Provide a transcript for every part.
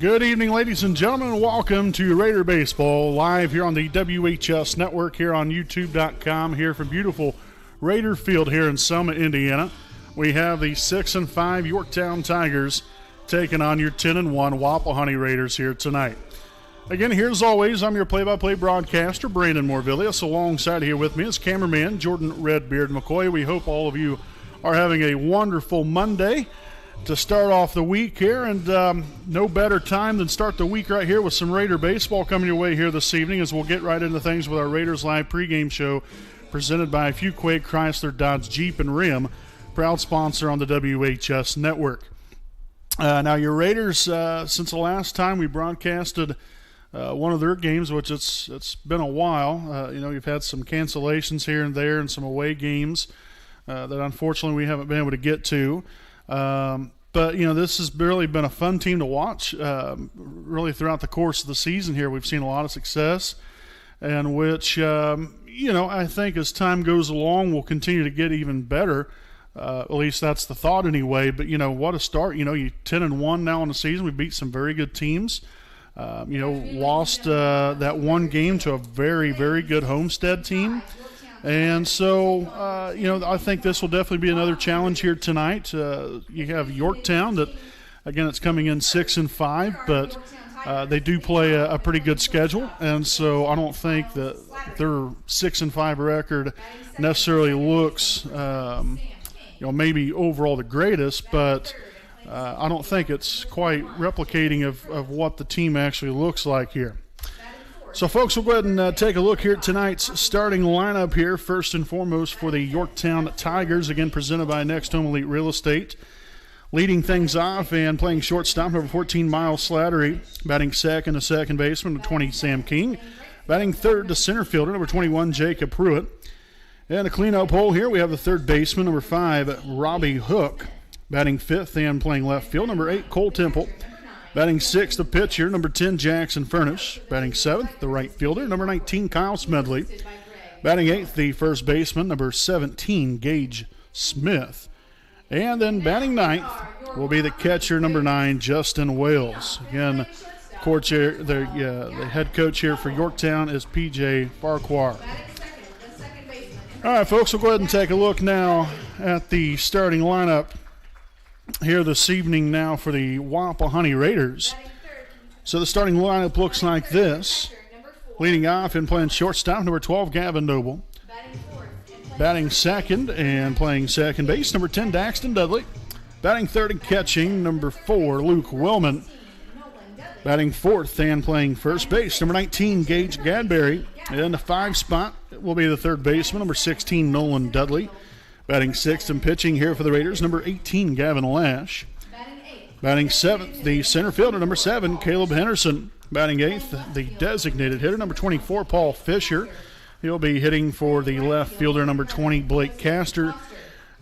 Good evening, ladies and gentlemen. Welcome to Raider Baseball, live here on the WHS Network here on YouTube.com, here from beautiful Raider Field here in Selma, Indiana. We have the 6-5 Yorktown Tigers taking on your 10-1 Wapahani Raiders here tonight. Again, here as always, I'm your play-by-play broadcaster, Brandon Morvillius. Alongside here with me is cameraman Jordan Redbeard McCoy. We hope all of you are having a wonderful Monday to start off the week here, and no better time than start the week right here with some Raider baseball coming your way here this evening, as we'll get right into things with our Raiders Live pregame show presented by Fuquay Chrysler Dodge Jeep and Ram, proud sponsor on the WHS Network. Now your Raiders, since the last time we broadcasted one of their games, which it's been a while, you've had some cancellations here and there and some away games that unfortunately we haven't been able to get to. But, this has really been a fun team to watch really throughout the course of the season here. We've seen a lot of success, and which, I think as time goes along, we'll continue to get even better. At least that's the thought anyway. But, what a start. You 10-1 now in the season. We beat some very good teams. Lost that one game to a very, very good Homestead team. And so, I think this will definitely be another challenge here tonight. You have Yorktown that, again, it's coming in 6-5, but they do play a pretty good schedule. And so I don't think that their 6-5 record necessarily looks, maybe overall the greatest, but I don't think it's quite replicating of what the team actually looks like here. So, folks, we'll go ahead and take a look here at tonight's starting lineup here. First and foremost for the Yorktown Tigers, again presented by Next Home Elite Real Estate. Leading things off and playing shortstop, number 14, Miles Slattery. Batting second to second baseman, number 20, Sam King. Batting third to center fielder, number 21, Jacob Pruitt. And a cleanup hole here, we have the third baseman, number 5, Robbie Hook. Batting fifth and playing left field, number 8, Cole Temple. Batting sixth, the pitcher, number 10, Jackson Furnish. Batting seventh, the right fielder, number 19, Kyle Smedley. Batting eighth, the first baseman, number 17, Gage Smith. And then batting ninth will be the catcher, number 9, Justin Wales. Again, the head coach here for Yorktown is P.J. Farquhar. All right, folks, we'll go ahead and take a look now at the starting lineup here this evening now for the Wapahani Raiders. So the starting lineup looks like this. Leading off and playing shortstop, number 12, Gavin Noble. Batting second and playing second base, number 10, Daxton Dudley. Batting third and catching, number 4, Luke Wellman. Batting fourth and playing first base, number 19, Gage Gadberry. And the 5 spot will be the third baseman, number 16, Nolan Dudley. Batting sixth and pitching here for the Raiders, number 18, Gavin Lash. Batting seventh, the center fielder, number 7, Caleb Henderson. Batting eighth, the designated hitter, number 24, Paul Fisher. He'll be hitting for the left fielder, number 20, Blake Castor.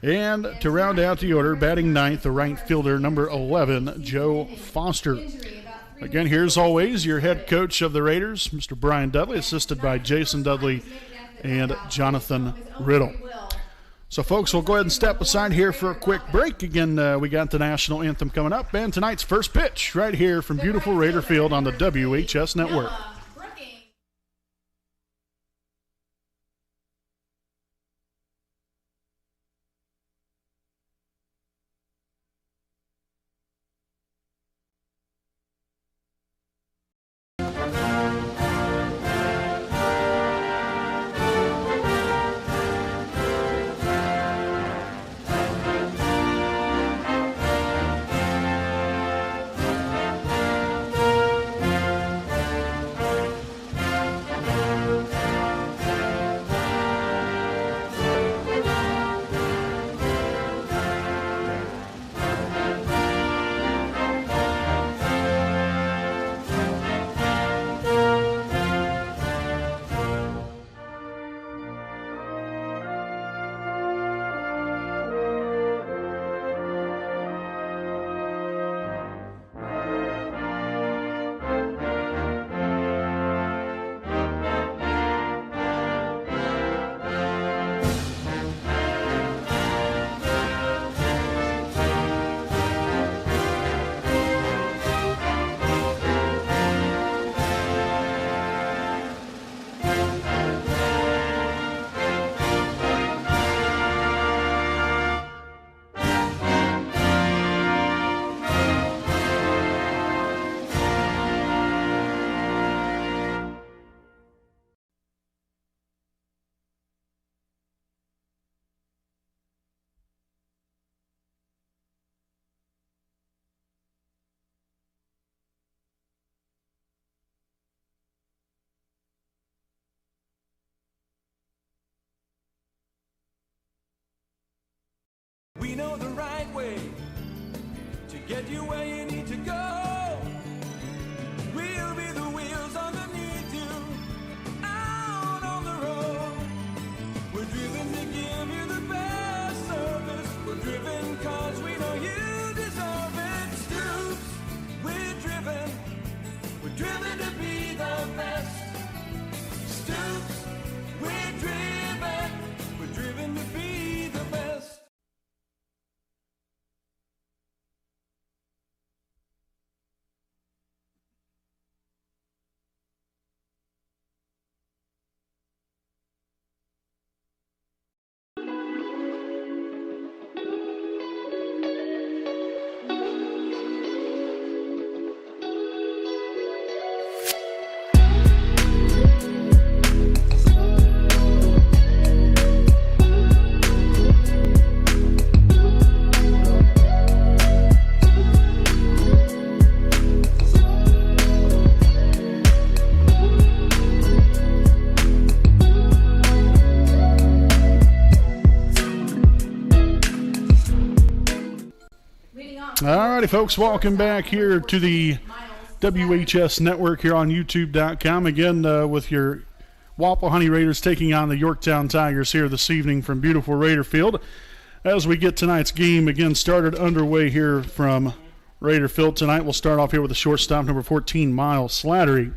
And to round out the order, batting ninth, the right fielder, number 11, Joe Foster. Again, here's always your head coach of the Raiders, Mr. Brian Dudley, assisted by Jason Dudley and Jonathan Riddle. So, folks, we'll go ahead and step aside here for a quick break. Again, we got the national anthem coming up and tonight's first pitch right here from beautiful Raider Field on the WHS Network. We know the right way to get you where you need to go. We'll be the wheels underneath you, out on the road. We're driven to give you the best service. We're driven cause we know you deserve it. Stoops, we're driven to be the best. Stoops, we're driven to be the best. Alrighty, folks, welcome back here to the WHS Network here on YouTube.com. Again, with your Wapahani Raiders taking on the Yorktown Tigers here this evening from beautiful Raider Field. As we get tonight's game again started underway here from Raider Field tonight, we'll start off here with the shortstop, number 14, Miles Slattery.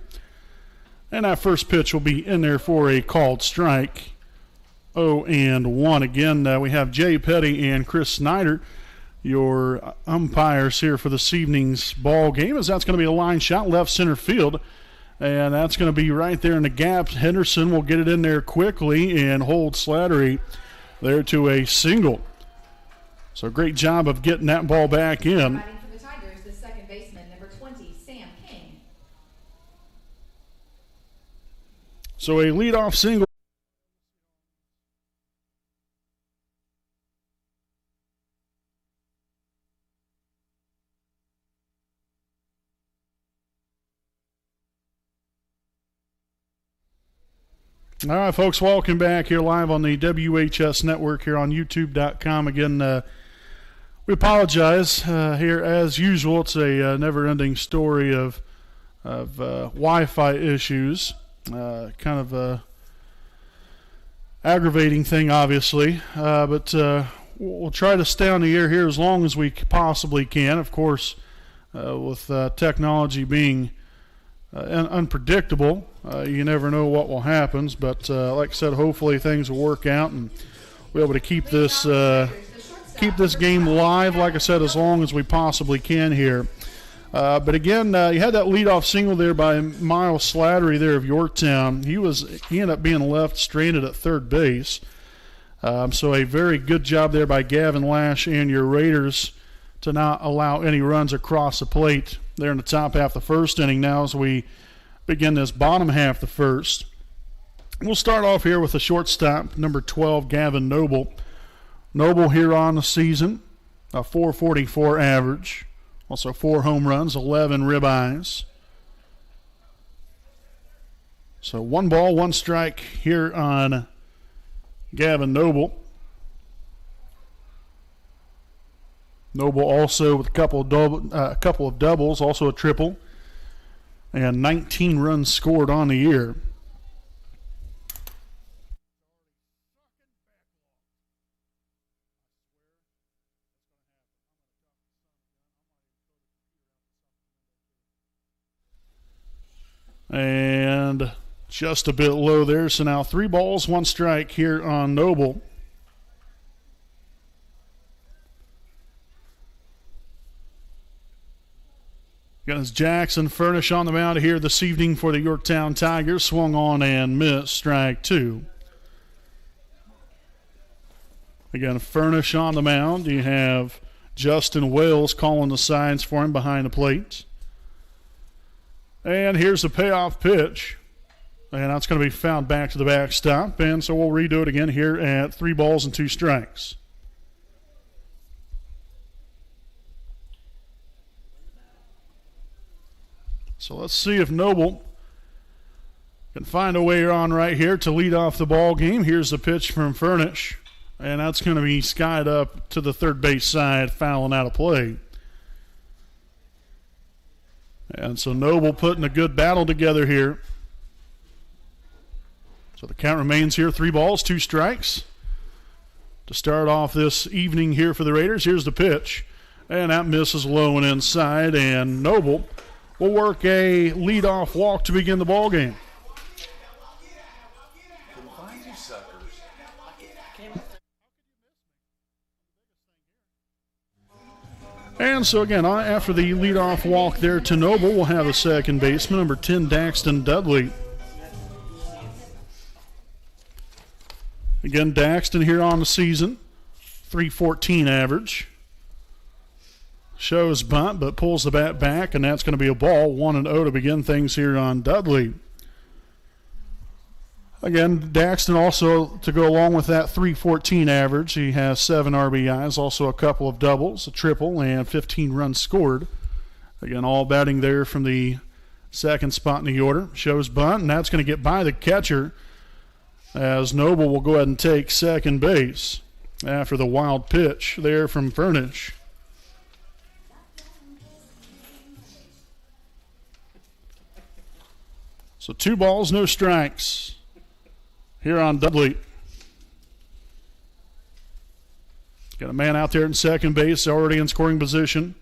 And that first pitch will be in there for a called strike. 0-1. Again, we have Jay Petty and Chris Snyder, your umpires here for this evening's ball game, as that's going to be a line shot left center field, and that's going to be right there in the gap. Henderson will get it in there quickly and hold Slattery there to a single. So great job of getting that ball back in. Fighting for the Tigers, the second baseman, number 20, Sam King. So a leadoff single. All right, folks, welcome back here live on the WHS Network here on YouTube.com. Again, we apologize here as usual. It's a never-ending story of Wi-Fi issues. Kind of a aggravating thing, obviously, but we'll try to stay on the air here as long as we possibly can. Of course, with technology being unpredictable, you never know what will happen, but like I said, hopefully things will work out and we'll be able to keep this game live, like I said, as long as we possibly can here. But again, you had that leadoff single there by Miles Slattery there of Yorktown. He ended up being left stranded at third base. So a very good job there by Gavin Lash and your Raiders to not allow any runs across the plate there in the top half of the first inning. Now as we begin this bottom half of the first, we'll start off here with the shortstop, number 12, Gavin Noble. Noble here on the season, a .444 average, also 4 home runs, 11 ribeyes. So 1 ball, 1 strike here on Gavin Noble. Noble also with a couple of doubles, also a triple, and 19 runs scored on the year. And just a bit low there, so now 3 balls, 1 strike here on Noble. Got Jackson Furnish on the mound here this evening for the Yorktown Tigers. Swung on and missed, strike 2. Again, Furnish on the mound. You have Justin Wales calling the signs for him behind the plate. And here's the payoff pitch. And that's going to be fouled back to the backstop. And so we'll redo it again here at 3 balls and 2 strikes. So let's see if Noble can find a way on right here to lead off the ball game. Here's the pitch from Furnish. And that's going to be skied up to the third base side, fouling out of play. And so Noble putting a good battle together here. So the count remains here, 3 balls, 2 strikes. To start off this evening here for the Raiders, here's the pitch. And that misses low and inside, and Noble will work a leadoff walk to begin the ball game. And so again, after the leadoff walk there to Noble, we'll have the second baseman, number 10, Daxton Dudley. Again, Daxton here on the season, .314 average. Shows bunt, but pulls the bat back, and that's going to be a ball, 1-0 to begin things here on Dudley. Again, Daxton also, to go along with that .314 average, he has 7 RBIs, also a couple of doubles, a triple, and 15 runs scored. Again, all batting there from the second spot in the order. Shows bunt, and that's going to get by the catcher, as Noble will go ahead and take second base after the wild pitch there from Furnish. So 2 balls, no strikes here on Dudley. Got a man out there in second base, already in scoring position.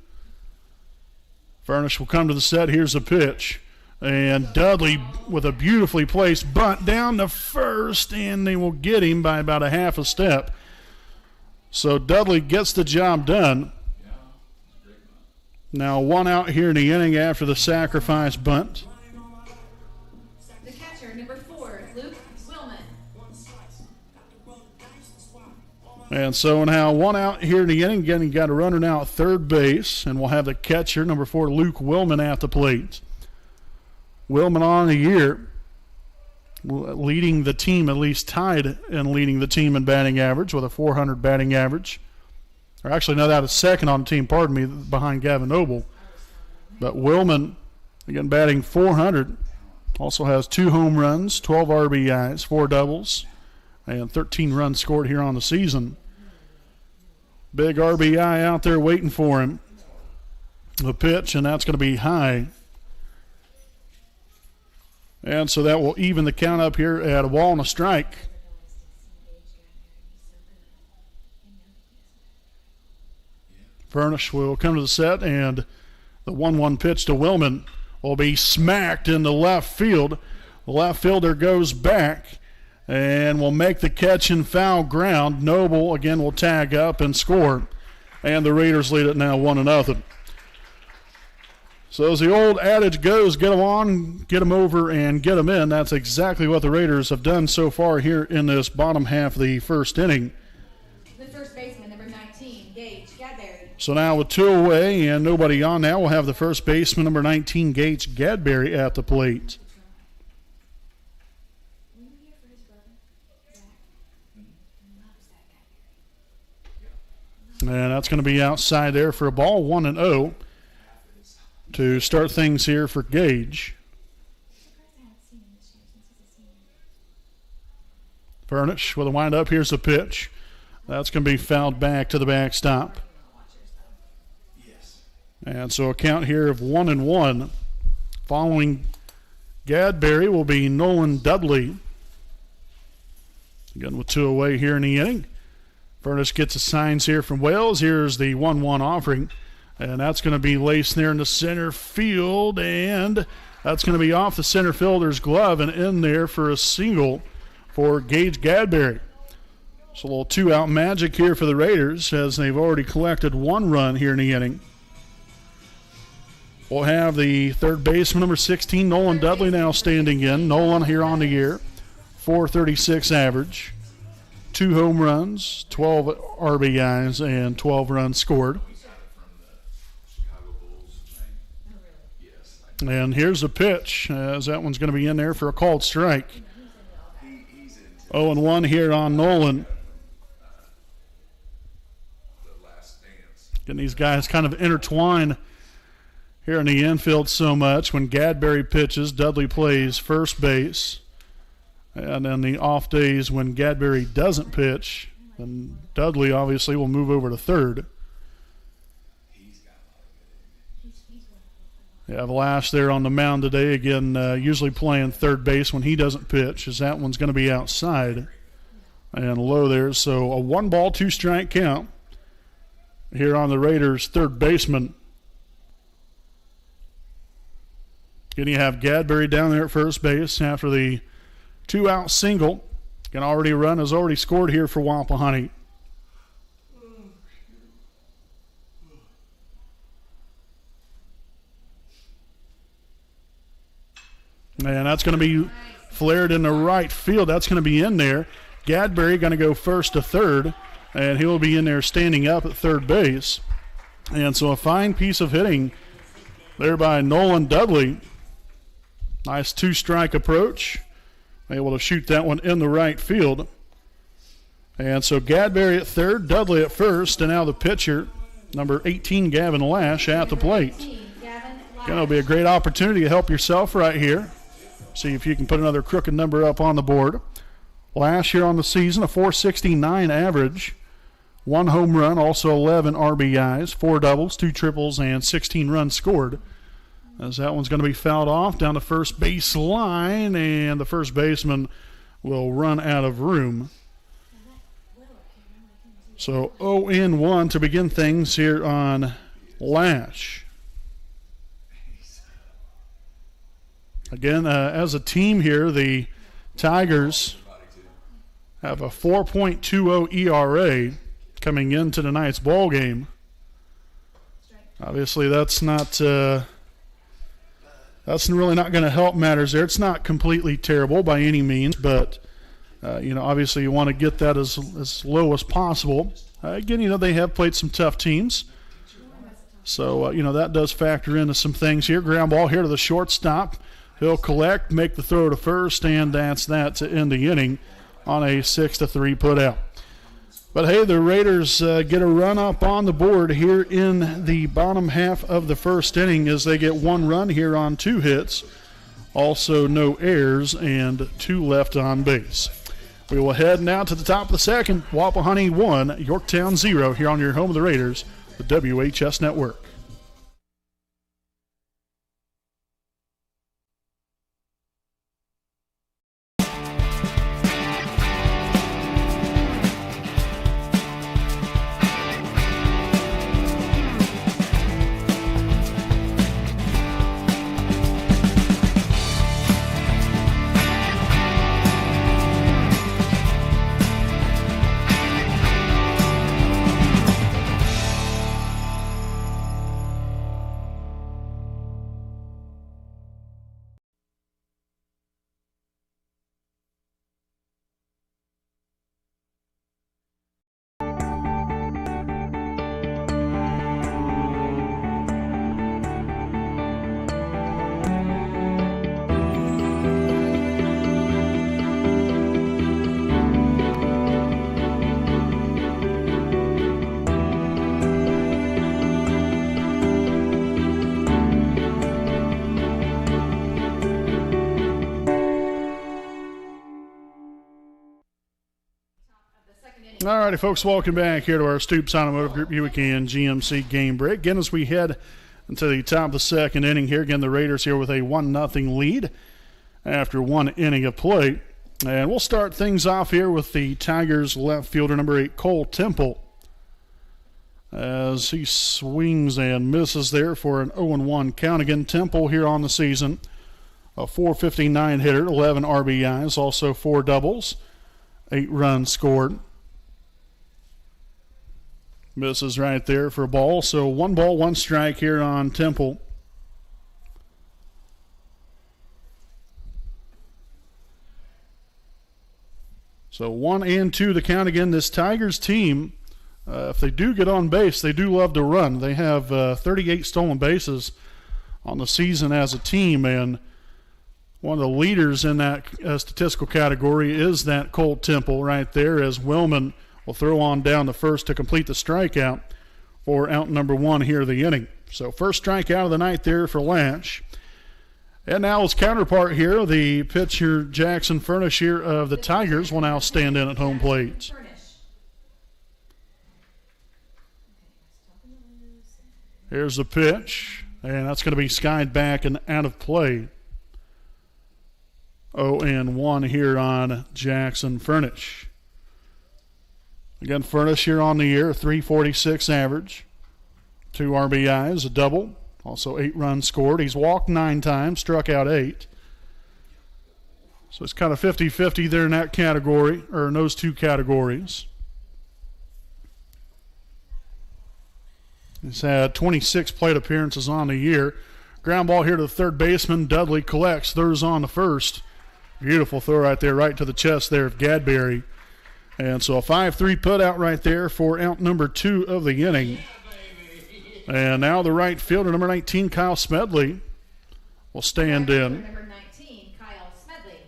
Furnish will come to the set. Here's a pitch. And Dudley with a beautifully placed bunt down to first, and they will get him by about a half a step. So Dudley gets the job done. Now 1 out here in the inning after the sacrifice bunt. The catcher, number 4, Luke Willman. And so now 1 out here in the inning. Again, you got a runner now at third base, and we'll have the catcher, number 4, Luke Willman, at the plate. Willman on the year, leading the team, at least tied in leading the team in batting average with a .400 batting average. Or actually, no, that is second on the team, pardon me, behind Gavin Noble. But Willman, again, batting .400, also has 2 home runs, 12 RBIs, 4 doubles, and 13 runs scored here on the season. Big RBI out there waiting for him. The pitch, and that's going to be high. And so that will even the count up here at a ball and a strike. Furnish will come to the set, and the 1-1 pitch to Willman will be smacked into left field. The left fielder goes back and will make the catch in foul ground. Noble again will tag up and score, and the Raiders lead it now 1-0. So as the old adage goes, get them on, get them over, and get them in. That's exactly what the Raiders have done so far here in this bottom half of the first inning. The first baseman, number 19, Gage Gadberry. So now with 2 away and nobody on now, we'll have the first baseman, number 19, Gage Gadberry, at the plate. And that's going to be outside there for a ball, 1-0. To start things here for Gage. Furnish with a windup. Here's the pitch. That's going to be fouled back to the backstop. And so a count here of 1-1. Following Gadberry will be Nolan Dudley. Again with 2 away here in the inning. Furnish gets the signs here from Wales. Here's the 1-1 offering. And that's going to be laced there in the center field, and that's going to be off the center fielder's glove and in there for a single for Gage Gadberry. So a little 2-out magic here for the Raiders as they've already collected 1 run here in the inning. We'll have the third baseman, number 16, Nolan Dudley, now standing in. Nolan here on the year, .436 average, 2 home runs, 12 RBIs, and 12 runs scored. And here's the pitch, as that one's going to be in there for a called strike. 0-1 here on Nolan. Getting these guys kind of intertwined here in the infield so much. When Gadberry pitches, Dudley plays first base. And then the off days when Gadberry doesn't pitch, And Dudley obviously will move over to third. You have Lash there on the mound today. Again, usually playing third base when he doesn't pitch, as that one's going to be outside and low there. So a 1-ball, 2-strike count here on the Raiders' third baseman. Again, you have Gadberry down there at first base after the 2-out single. Can already run, has already scored here for Wapahani. And that's going to be flared in the right field. That's going to be in there. Gadberry going to go first to third, and he will be in there standing up at third base. And so a fine piece of hitting there by Nolan Dudley. Nice 2-strike approach. Able to shoot that one in the right field. And so Gadberry at third, Dudley at first, and now the pitcher, number 18, Gavin Lash, at the plate. Going to be a great opportunity to help yourself right here. See if you can put another crooked number up on the board. Lash here on the season, a .469 average. 1 home run, also 11 RBIs, 4 doubles, 2 triples, and 16 runs scored. As that one's going to be fouled off down the first base line, and the first baseman will run out of room. So 0-1 to begin things here on Lash. Again, as a team here, the Tigers have a 4.20 ERA coming into tonight's ball game. Obviously, that's really not going to help matters there. It's not completely terrible by any means, but obviously you want to get that as low as possible. Again, they have played some tough teams, so that does factor into some things here. Ground ball here to the shortstop. He'll collect, make the throw to first, and that's that to end the inning on a 6-3 put out. But hey, the Raiders get a run up on the board here in the bottom half of the first inning as they get 1 run here on 2 hits. Also no errors and 2 left on base. We will head now to the top of the second. Wapahani 1, Yorktown 0 here on your home of the Raiders, the WHS Network. All righty, folks, welcome back here to our Stoops Automotive Group Buick and GMC game break. Again, as we head into the top of the second inning here, again, the Raiders here with a 1-0 lead after 1 inning of play. And we'll start things off here with the Tigers left fielder, number 8, Cole Temple, as he swings and misses there for an 0-1 count. Again, Temple here on the season, a .459 hitter, 11 RBIs, also 4 doubles, 8 runs scored. Misses right there for a ball. So 1 ball, 1 strike here on Temple. So 1-2 the count again. This Tigers team, if they do get on base, they do love to run. They have 38 stolen bases on the season as a team, and one of the leaders in that statistical category is that Cole Temple right there, as Willman will throw on down the first to complete the strikeout for out number 1 here of the inning. So first strikeout of the night there for Lash. And now his counterpart here, the pitcher Jackson Furnish here of the Tigers, will now stand in at home plate. Here's the pitch, and that's going to be skied back and out of play. 0-1 here on Jackson Furnish. Again, Furnish here on the year, 346 average, 2 RBIs, a double, also 8 runs scored. He's walked 9 times, struck out 8. So it's kind of 50-50 there in that category, or in those 2 categories. He's had 26 plate appearances on the year. Ground ball here to the third baseman. Dudley collects, throws on the first. Beautiful throw right there, right to the chest there of Gadberry. And so a 5-3 put out right there for out number 2 of the inning. And now the right fielder, number 19, Kyle Smedley, will stand in. Number 19, Kyle Smedley.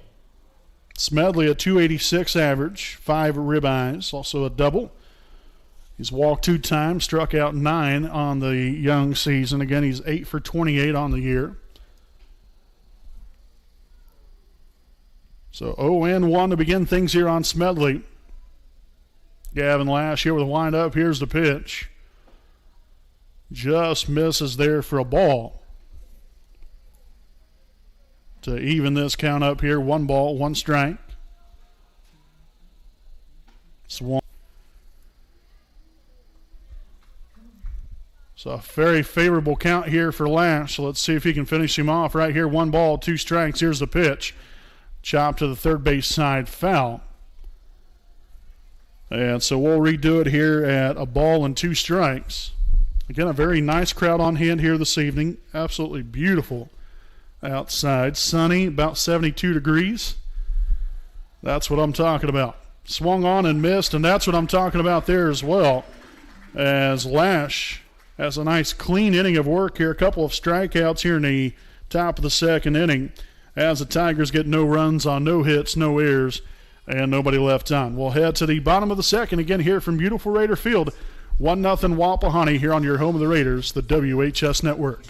Smedley, a 286 average, 5 ribeyes, also a double. He's walked 2 times, struck out 9 on the young season. Again, he's 8 for 28 on the year. So 0-1 to begin things here on Smedley. Gavin Lash here with a windup. Here's the pitch. Just misses there for a ball. To even this count up here, 1 ball, 1 strike. Swan. So a very favorable count here for Lash. So let's see if he can finish him off right here. 1 ball, 2 strikes. Here's the pitch. Chop to the third base side, foul. And so we'll redo it here at 1 ball and 2 strikes. Again, a very nice crowd on hand here this evening. Absolutely beautiful outside. Sunny, about 72 degrees. That's what I'm talking about. Swung on and missed, and that's what I'm talking about there as well. As Lash has a nice clean inning of work here. A couple of strikeouts here in the top of the second inning as the Tigers get no runs on no hits, no errors, and nobody left on. We'll head to the bottom of the second again here from beautiful Raider Field. 1-0 Wapahani here on your home of the Raiders, the WHS Network.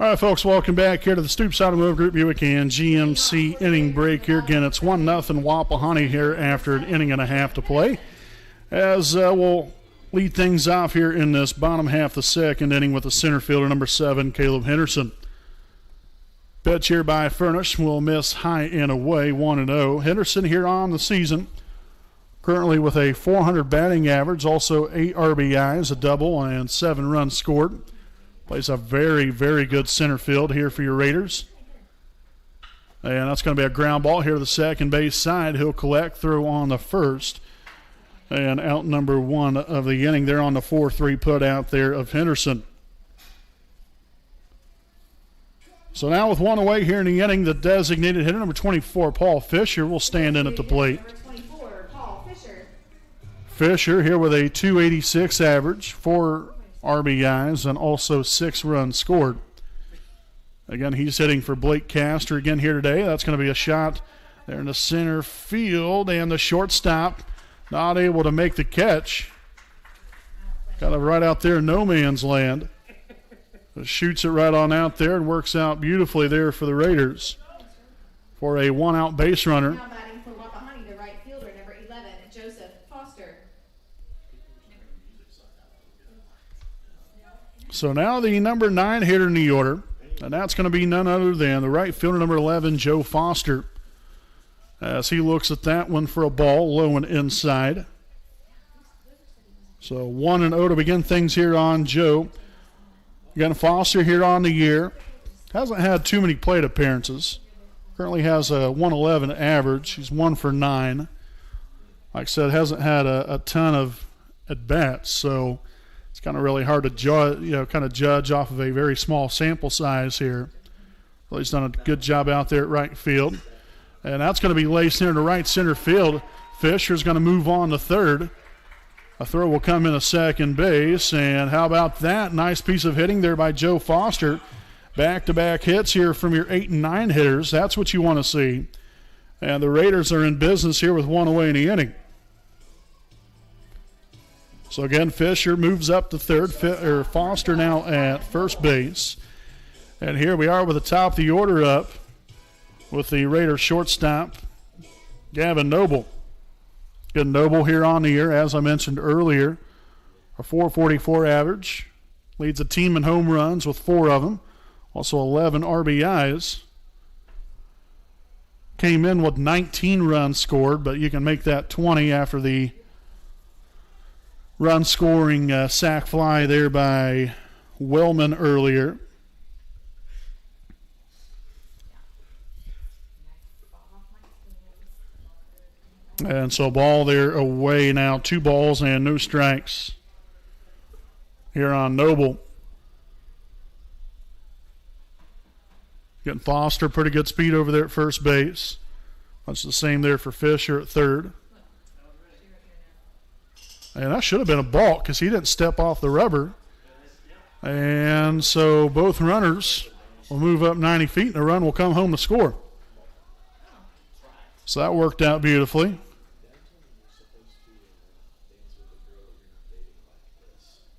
All right, folks, welcome back here to the Stoops Automotive Group Buick and GMC inning break here. Again, it's 1-0 Wapahani here after an inning and a half to play. As we'll lead things off here in this bottom half of the second inning with the center fielder, number 7, Caleb Henderson. Pitch here by Furnish will miss high and away, 1-0. Henderson here on the season, currently with a .400 batting average, also 8 RBIs, a double, and 7 runs scored. Plays a very, very good center field here for your Raiders. And that's going to be a ground ball here to the second base side. He'll collect, throw on the first. And out number 1 of the inning there on the 4-3 put out there of Henderson. So now with 1 away here in the inning, the designated hitter, number 24, Paul Fisher, will stand in at the plate. Number 24, Paul Fisher. Fisher here with a .286 average, 4 RBIs, and also 6 runs scored. Again, he's hitting for Blake Castor again here today. That's going to be a shot there in the center field, and the shortstop not able to make the catch. Kind of right out there in no man's land. Shoots it right on out there and works out beautifully there for the Raiders for a 1-out base runner. Now batting for Wapahani, the right fielder, number 11, Joseph Foster. So now the number 9 hitter in the order, and that's going to be none other than the right fielder, number 11, Joe Foster, as he looks at that one for a ball, low and inside. So 1-0 to begin things here on Joe. Again, Foster here on the year. Hasn't had too many plate appearances. Currently has a 111 average. He's 1 for 9. Like I said, hasn't had a ton of at-bats, so it's kind of really hard to judge off of a very small sample size here. Well, he's done a good job out there at right field. And that's going to be laced into right center field. Fisher's going to move on to third. A throw will come into second base, and how about that? Nice piece of hitting there by Joe Foster. Back-to-back hits here from your 8 and 9 hitters. That's what you want to see. And the Raiders are in business here with 1 away in the inning. So again, Fisher moves up to third. Foster now at first base. And here we are with the top of the order up with the Raiders shortstop, Gavin Noble. Good Noble here on the year, as I mentioned earlier. A 444 average. Leads the team in home runs with 4 of them. Also 11 RBIs. Came in with 19 runs scored, but you can make that 20 after the run-scoring sac fly there by Wellman earlier. And so ball there away now. 2 balls and no strikes here on Noble. Getting Foster, pretty good speed over there at first base. That's the same there for Fisher at third. And that should have been a balk because he didn't step off the rubber. And so both runners will move up 90 feet and the run will come home to score. So that worked out beautifully.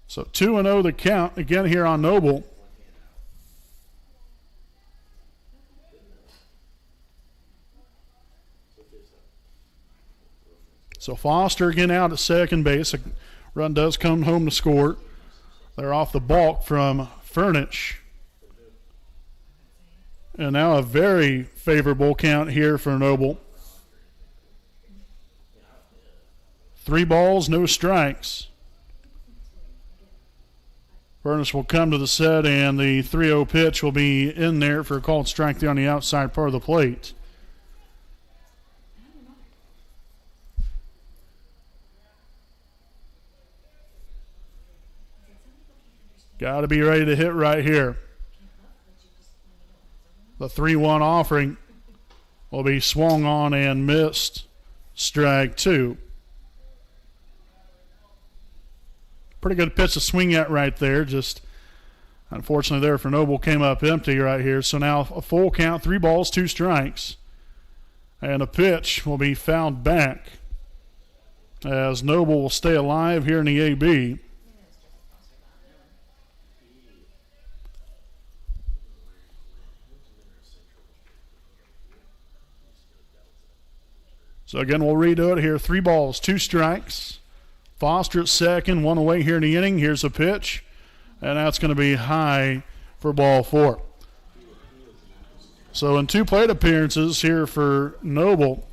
So 2-0 the count again here on Noble. So Foster again out at second base. A run does come home to score. They're off the balk from Furnish. And now a very favorable count here for Noble. 3 balls, no strikes. Furnish will come to the set, and the 3-0 pitch will be in there for a called strike there on the outside part of the plate. Got to be ready to hit right here. The 3-1 offering will be swung on and missed. Strike 2. Pretty good pitch to swing at right there. Just unfortunately there for Noble came up empty right here. So now a full count, 3 balls, 2 strikes. And a pitch will be fouled back as Noble will stay alive here in the AB. So again, we'll redo it here. 3 balls, 2 strikes. Foster at second, 1 away here in the inning. Here's a pitch, and that's going to be high for ball 4. So in 2 plate appearances here for Noble,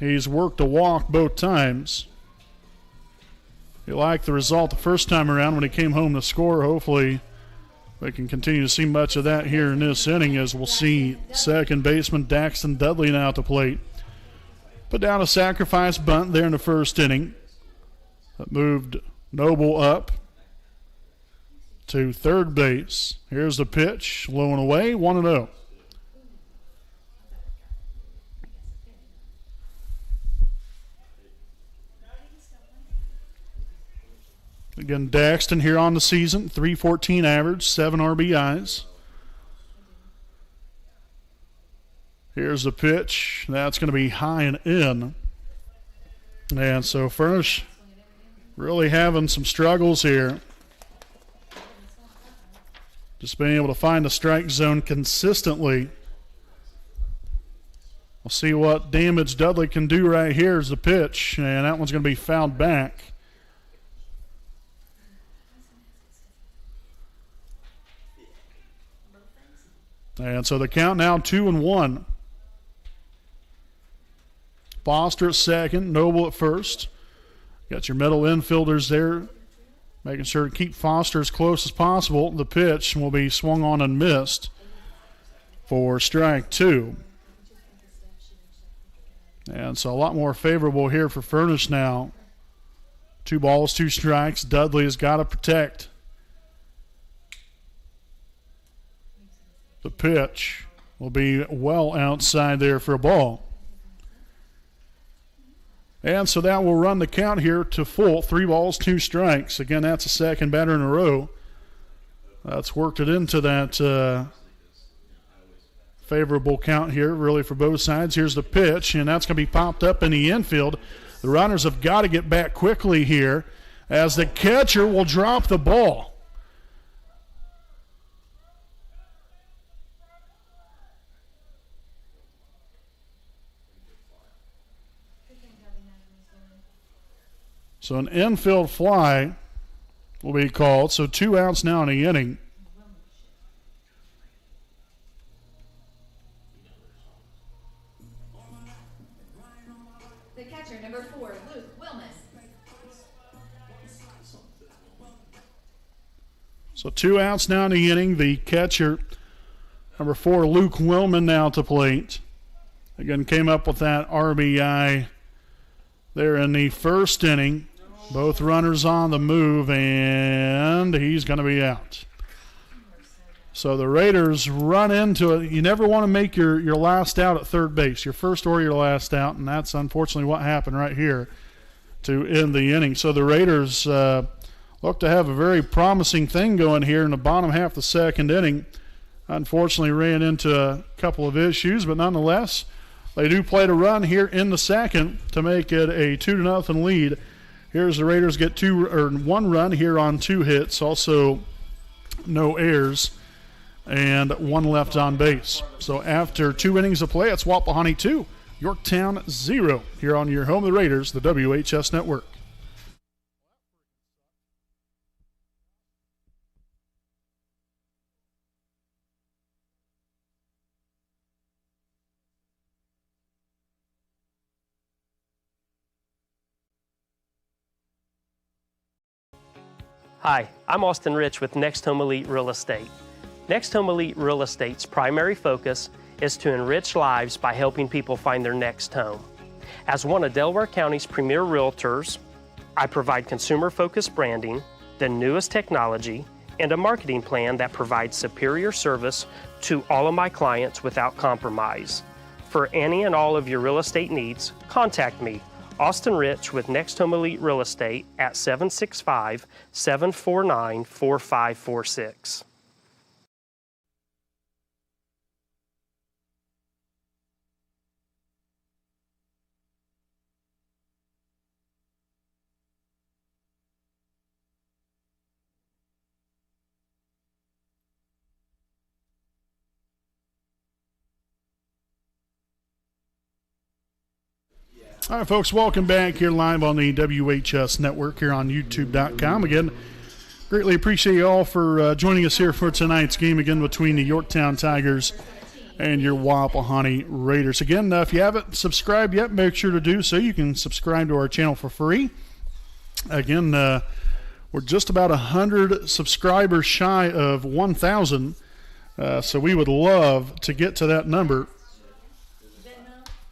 he's worked a walk both times. He liked the result the first time around when he came home to score. Hopefully we can continue to see much of that here in this inning as we'll see second baseman Daxton Dudley now at the plate. Put down a sacrifice bunt there in the first inning. That moved Noble up to third base. Here's the pitch, low and away, 1-0. Again, Daxton here on the season, 314 average, 7 RBIs. Here's the pitch. That's going to be high and in. And so Furnish really having some struggles here. Just being able to find the strike zone consistently. We'll see what damage Dudley can do right here as the pitch. And that one's going to be fouled back. And so the count now 2-1. Foster at second, Noble at first. Got your middle infielders there, making sure to keep Foster as close as possible. The pitch will be swung on and missed for strike 2. And so a lot more favorable here for Furnace now. 2 balls, 2 strikes. Dudley has got to protect. The pitch will be well outside there for a ball. And so that will run the count here to full. 3 balls, 2 strikes. Again, that's the second batter in a row. That's worked it into that favorable count here, really, for both sides. Here's the pitch, and that's going to be popped up in the infield. The runners have got to get back quickly here as the catcher will drop the ball. So an infield fly will be called. So 2 outs now in the inning. The catcher, number 4, Luke Wilmus. So 2 outs now in the inning. The catcher, number 4, Luke Willman, now to plate. Again, came up with that RBI there in the first inning. Both runners on the move, and he's going to be out. So the Raiders run into it. You never want to make your last out at third base, your first or your last out, and that's unfortunately what happened right here to end the inning. So the Raiders look to have a very promising thing going here in the bottom half of the second inning. Unfortunately ran into a couple of issues, but nonetheless, they do play to run here in the second to make it a 2-0 lead. Here's the Raiders get 1 run here on 2 hits, also no errors, and 1 left on base. So after 2 innings of play, it's Wapahani 2, Yorktown 0 here on your home of the Raiders, the WHS Network. Hi, I'm Austin Rich with Next Home Elite Real Estate. Next Home Elite Real Estate's primary focus is to enrich lives by helping people find their next home. As one of Delaware County's premier realtors, I provide consumer-focused branding, the newest technology, and a marketing plan that provides superior service to all of my clients without compromise. For any and all of your real estate needs, contact me, Austin Rich with Next Home Elite Real Estate at 765-749-4546. All right, folks, welcome back here live on the WHS Network here on YouTube.com. Again, greatly appreciate you all for joining us here for tonight's game, again, between the Yorktown Tigers and your Wapahani Raiders. Again, if you haven't subscribed yet, make sure to do so. You can subscribe to our channel for free. Again, we're just about 100 subscribers shy of 1,000, so we would love to get to that number.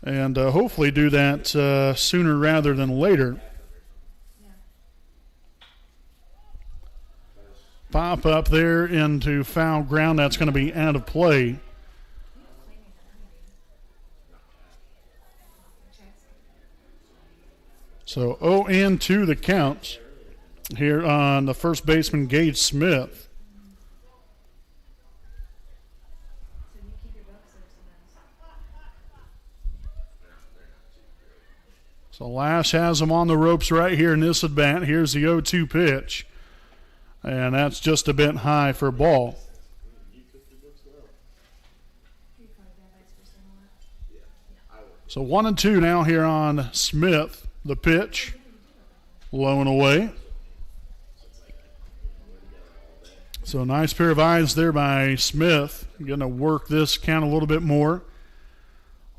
And hopefully do that sooner rather than later. Pop up there into foul ground. That's going to be out of play. So 0-2 the count here on the first baseman, Gage Smith. So Lash has him on the ropes right here in this at bat. Here's the 0-2 pitch. And that's just a bit high for a ball. So 1-2 now here on Smith. The pitch. Low and away. So a nice pair of eyes there by Smith. Going to work this count a little bit more.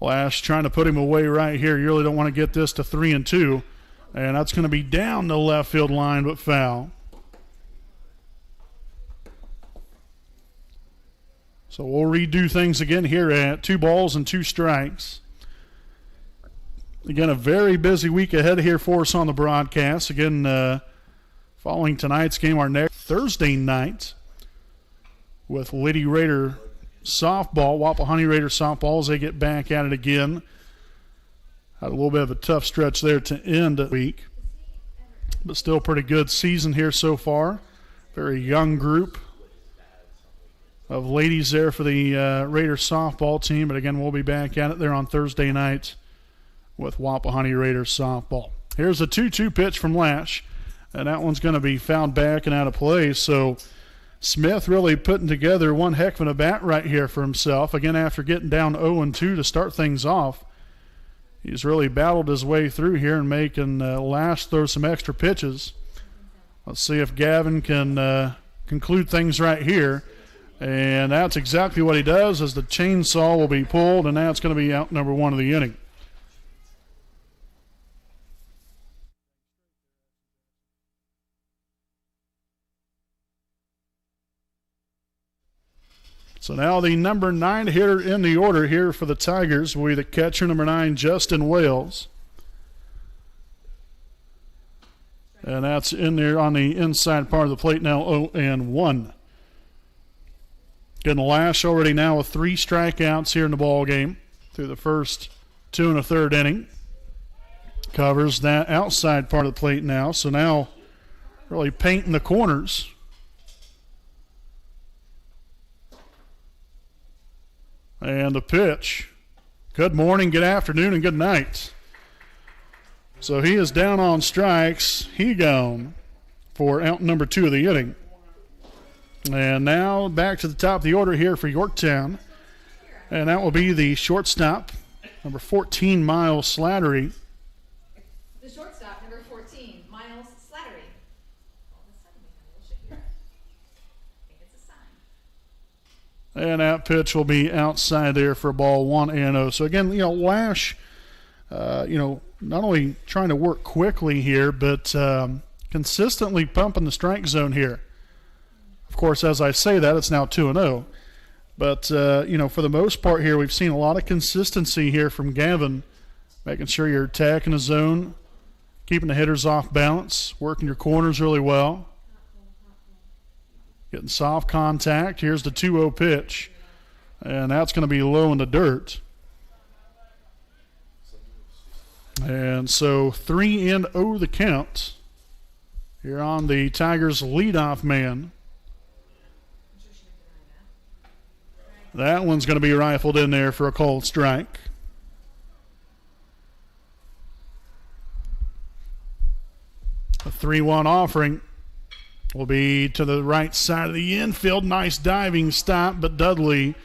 Lash trying to put him away right here. You really don't want to get this to 3-2. And that's going to be down the left field line, but foul. So we'll redo things again here at 2 balls and 2 strikes. Again, a very busy week ahead here for us on the broadcast. Again, following tonight's game, our next Thursday night with Lady Raider softball, Wapahani Raider softball as they get back at it again. Had a little bit of a tough stretch there to end the week, but still pretty good season here so far. Very young group of ladies there for the Raider softball team, but again, we'll be back at it there on Thursday night with Wapahani Raiders softball. Here's a 2-2 pitch from Lash, and that one's going to be fouled back and out of play. So Smith really putting together one heck of a bat right here for himself. Again, after getting down 0-2 to start things off, he's really battled his way through here and making Lash throw some extra pitches. Let's see if Gavin can conclude things right here. And that's exactly what he does, as the chainsaw will be pulled, and that's going to be out number 1 of the inning. So now the number 9 hitter in the order here for the Tigers will be the catcher, number 9, Justin Wales. And that's in there on the inside part of the plate now, 0-1. Getting Lash already now with 3 strikeouts here in the ball game through the first 2 1/3 inning. Covers that outside part of the plate now, so now really painting the corners. And the pitch. Good morning, good afternoon, and good night. So he is down on strikes. He gone for out number 2 of the inning. And now back to the top of the order here for Yorktown. And that will be the shortstop, number 14, Miles Slattery. The shortstop, number 14, Miles Slattery. All of a sudden, we have a little shit here. I think it's a sign. And that pitch will be outside there for ball 1-0. So again, Lash, not only trying to work quickly here, but consistently pumping the strike zone here. Of course, as I say that, it's now 2-0. But, for the most part here, we've seen a lot of consistency here from Gavin, making sure you're attacking the zone, keeping the hitters off balance, working your corners really well, getting soft contact. Here's the 2-0 pitch, and that's going to be low in the dirt. And so 3-0 the count here on the Tigers' leadoff man. That one's going to be rifled in there for a cold strike. A 3-1 offering will be to the right side of the infield. Nice diving stop, but Dudley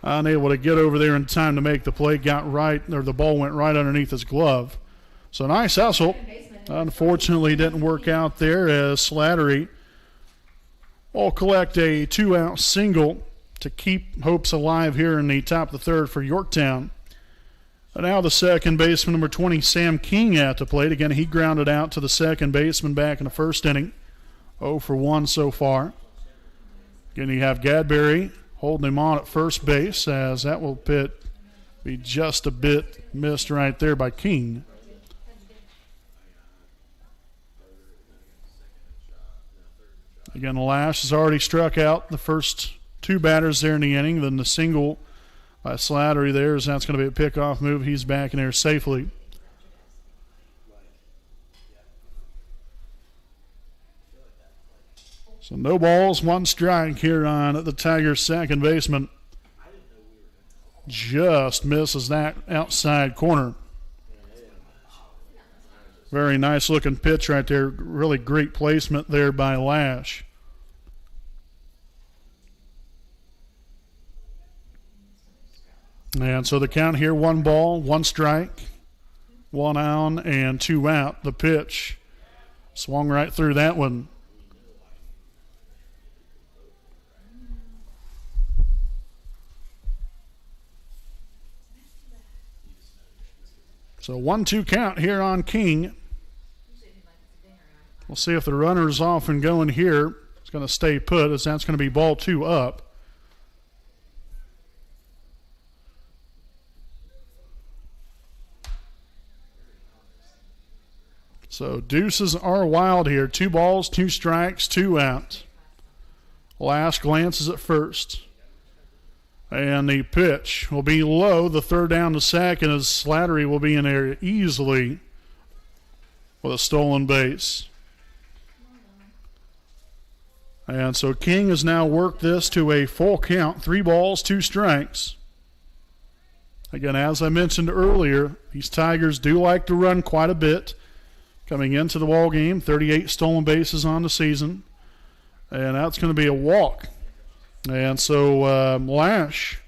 unable to get over there in time to make the play. The ball went right underneath his glove. So nice hustle. Unfortunately, didn't work out there, as Slattery will collect a 2-out single to keep hopes alive here in the top of the 3rd for Yorktown. And now the second baseman, number 20, Sam King, at the plate. Again, he grounded out to the second baseman back in the first inning. 0 for 1 so far. Again, you have Gadberry holding him on at first base, as that will be just a bit missed right there by King. Again, Lash has already struck out the first 2 batters there in the inning. Then the single by Slattery there, as that's going to be a pickoff move. He's back in there safely. So no balls, 1 strike here on the Tigers' second baseman. Just misses that outside corner. Very nice looking pitch right there. Really great placement there by Lash. And so the count here, 1 ball, 1 strike, 1 on and 2 out. The pitch swung right through that one. So 1-2 count here on King. We'll see if the runner's off and going here. It's going to stay put, as that's going to be ball 2 up. So deuces are wild here. 2 balls, 2 strikes, 2 out. Last glances at first. And the pitch will be low. The third down to second as Slattery will be in there easily with a stolen base. And so King has now worked this to a full count. 3 balls, 2 strikes. Again, as I mentioned earlier, these Tigers do like to run quite a bit. Coming into the ball game, 38 stolen bases on the season. And that's going to be a walk. And so Lash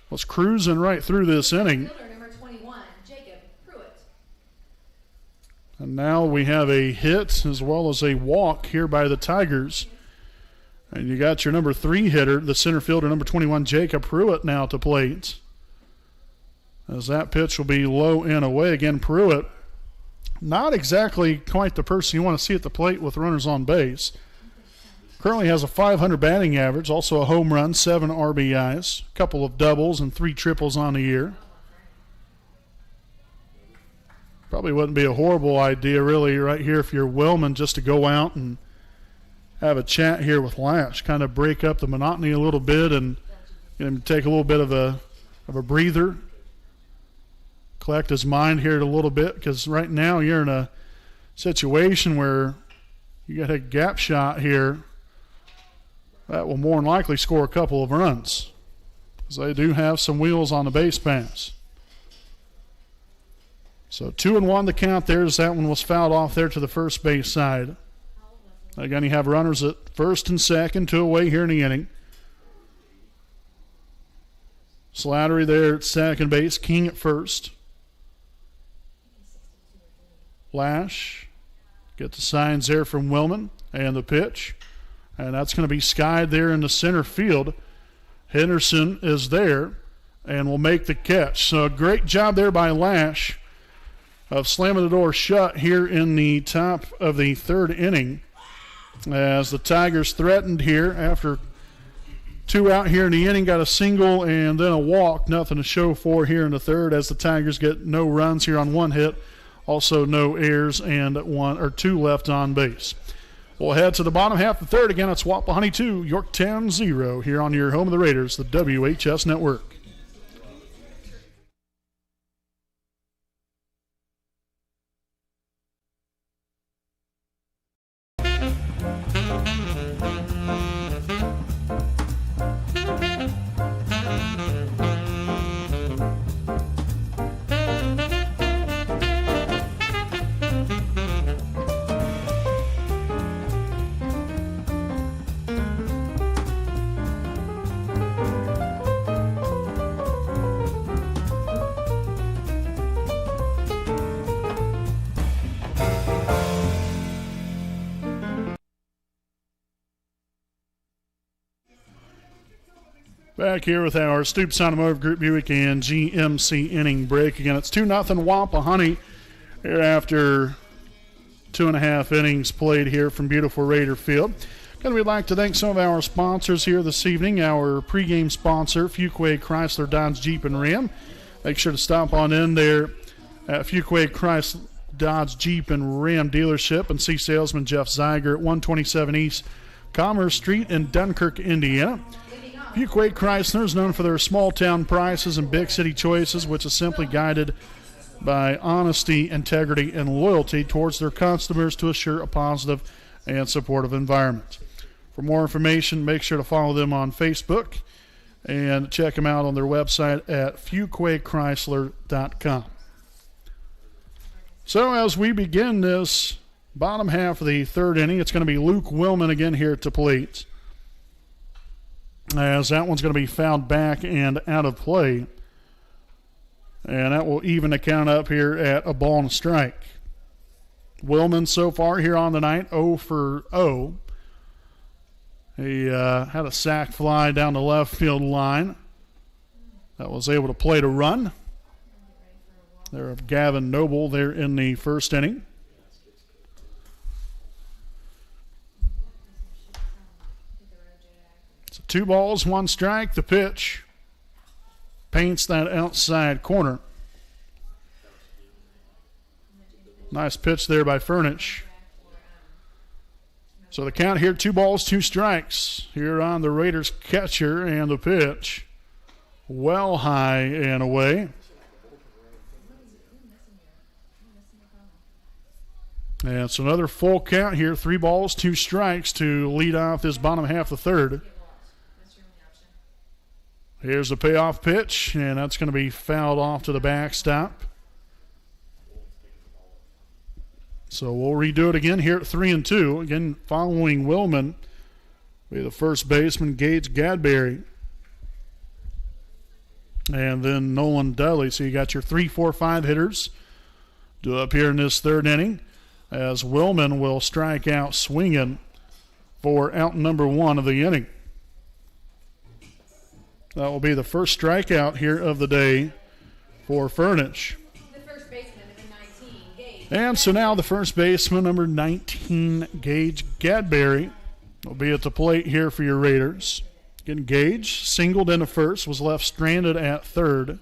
was cruising right through this inning. Fielder number 21, Jacob Pruitt. And now we have a hit as well as a walk here by the Tigers. And you got your number 3 hitter, the center fielder, number 21, Jacob Pruitt, now to plate. As that pitch will be low and away. Again, Pruitt, not exactly quite the person you want to see at the plate with runners on base. Currently has a .500 batting average, also a home run, 7 RBIs, a couple of doubles and 3 triples on the year. Probably wouldn't be a horrible idea really right here if you're Willman just to go out and have a chat here with Lash, kind of break up the monotony a little bit and get him to take a little bit of a breather, collect his mind here a little bit, because right now you're in a situation where you got a gap shot here that will more than likely score a couple of runs, because they do have some wheels on the base pass. So 2-1 the count there as that one was fouled off there to the first base side. Again, you have runners at first and second, 2 away here in the inning. Slattery there at second base, King at first. Lash, get the signs there from Willman, and the pitch. And that's going to be skied there in the center field. Henderson is there and will make the catch. So a great job there by Lash of slamming the door shut here in the top of the third inning, as the Tigers threatened here after 2 out here in the inning, got a single and then a walk. Nothing to show for here in the third, as the Tigers get no runs here on 1 hit, also no errors, and 2 left on base. We'll head to the bottom half of the third. Again, it's Wapahani 2, Yorktown 0 here on your home of the Raiders, the WHS Network. Back here with our Stoops Automotive Group Buick and GMC inning break. Again, it's 2-0 Wapahani here after 2.5 innings played here from beautiful Raider Field. And we'd like to thank some of our sponsors here this evening. Our pregame sponsor, Fuquay Chrysler Dodge Jeep and Ram. Make sure to stop on in there at Fuquay Chrysler Dodge Jeep and Ram dealership and see salesman Jeff Zeiger at 127 East Commerce Street in Dunkirk, Indiana. Fuquay Chrysler is known for their small-town prices and big-city choices, which is simply guided by honesty, integrity, and loyalty towards their customers to assure a positive and supportive environment. For more information, make sure to follow them on Facebook and check them out on their website at fuquaychrysler.com. So as we begin this bottom half of the third inning, it's going to be Luke Willman again here at the plate, as that one's going to be fouled back and out of play. And that will even the count up here at a ball and a strike. Willman so far here on the night, 0 for 0. He had a sac fly down the left field line that was able to play to run. There of Gavin Noble there in the first inning. 2 balls, 1 strike. The pitch paints that outside corner. Nice pitch there by Furnish. So the count here, 2 balls, 2 strikes here on the Raiders catcher, and the pitch well high and away. And it's another full count here, 3 balls, 2 strikes to lead off this bottom half of the third. Here's the payoff pitch, and that's going to be fouled off to the backstop. So we'll redo it again here at 3-2. Again, following Willman will be the first baseman, Gage Gadberry. And then Nolan Dudley. So you got your 3, 4, 5 hitters do up here in this third inning, as Willman will strike out swinging for out number 1 of the inning. That will be the first strikeout here of the day for Furnish. And so now the first baseman, number 19, Gage Gadberry, will be at the plate here for your Raiders. Again, Gage singled into first, was left stranded at third.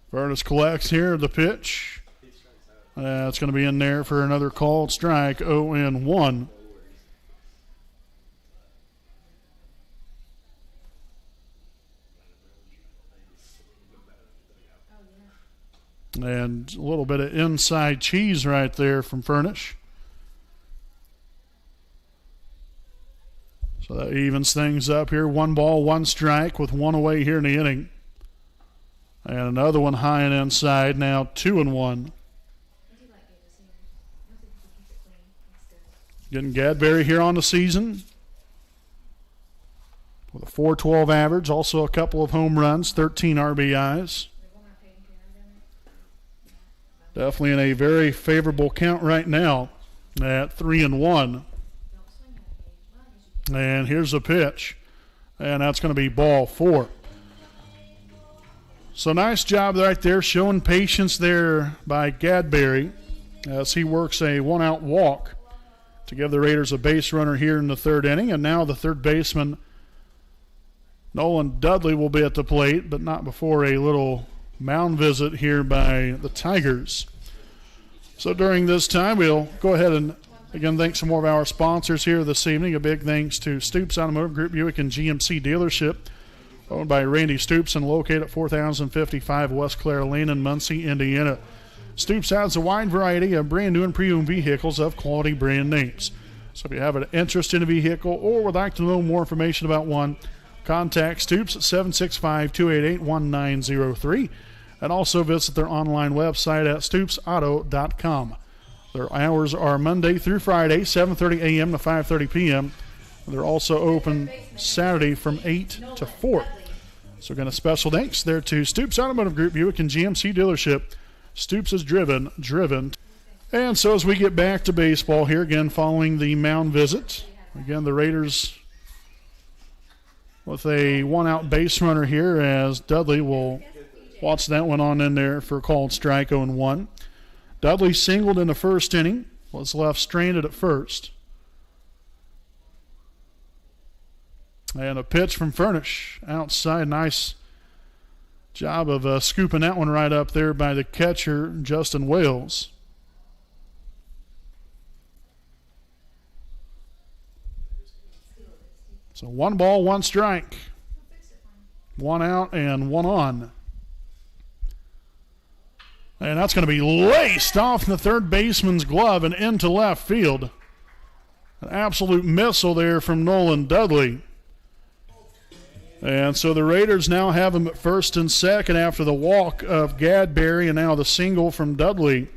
Furnish collects here the pitch. It's going to be in there for another called strike, 0-1. And a little bit of inside cheese right there from Furnish. So that evens things up here. 1 ball, 1 strike with 1 away here in the inning. And another one high and inside, now 2-1. Getting Gadberry here on the season with a .412 average, also a couple of home runs, 13 RBIs. Definitely in a very favorable count right now at 3-1. And here's the pitch. And that's going to be ball 4. So nice job right there, showing patience there by Gadberry as he works a 1-out walk to give the Raiders a base runner here in the third inning. And now the third baseman, Nolan Dudley, will be at the plate, but not before a little mound visit here by the Tigers. So during this time, we'll go ahead and again thank some more of our sponsors here this evening. A big thanks to Stoops Automotive Group Buick and GMC dealership, owned by Randy Stoops and located at 4055 West Clare Lane in Muncie, Indiana. Stoops has a wide variety of brand new and pre-owned vehicles of quality brand names. So if you have an interest in a vehicle or would like to know more information about one, contact Stoops at 765-288-1903 and also visit their online website at stoopsauto.com. Their hours are Monday through Friday, 7:30 a.m. to 5:30 p.m. They're also open Saturday from 8 to 4. So again, a special thanks there to Stoops Automotive Group, Buick and GMC dealership. Stoops is driven. And so as we get back to baseball here, again, following the mound visit, again, the Raiders with a 1-out base runner here as Dudley will watch that one on in there for a called strike, 0-1. Dudley singled in the first inning, was left stranded at first. And a pitch from Furnish outside. Nice job of scooping that one right up there by the catcher, Justin Wales. So 1 ball, 1 strike. 1 out and 1 on. And that's going to be laced off the third baseman's glove and into left field. An absolute missile there from Nolan Dudley. And so the Raiders now have him at first and second after the walk of Gadberry and now the single from Dudley.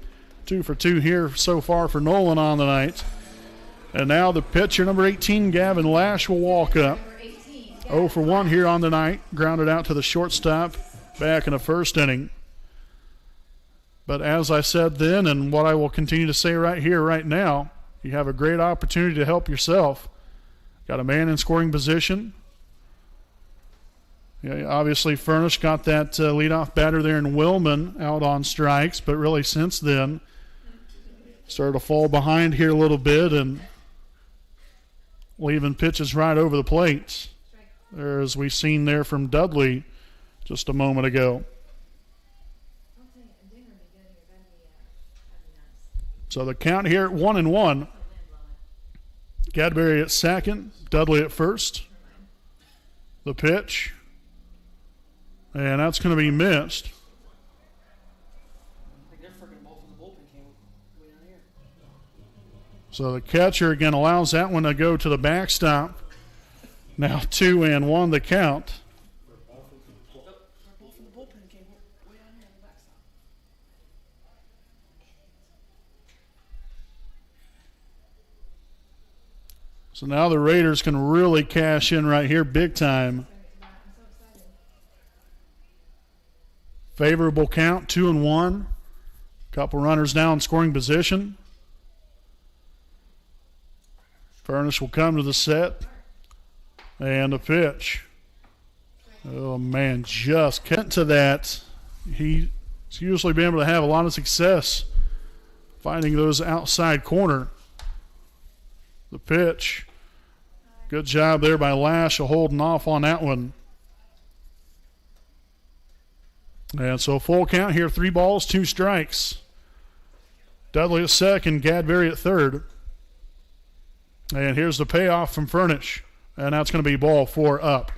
2 for 2 here so far for Nolan on the night. And now the pitcher, number 18, Gavin Lash, will walk up. 0 for 1 here on the night. Grounded out to the shortstop back in the first inning. But as I said then, and what I will continue to say right here, right now, you have a great opportunity to help yourself. Got a man in scoring position. Yeah, obviously, Furnish got that leadoff batter there in Willman out on strikes, but really since then started to fall behind here a little bit and leaving pitches right over the plate. There, as we've seen there from Dudley just a moment ago. So the count here at 1-1. Gadberry at second, Dudley at first. The pitch. And that's going to be missed. So the catcher again allows that one to go to the backstop. Now 2-1 the count. So now the Raiders can really cash in right here big time. Favorable count, 2-1. Couple runners now in scoring position. Furnish will come to the set. And a pitch. Oh, man, just get to that. He's usually been able to have a lot of success finding those outside corner. The pitch. Good job there by Lash holding off on that one. And so full count here, 3 balls, 2 strikes. Dudley at second, Gadberry at third. And here's the payoff from Furnish. And that's going to be ball 4 up.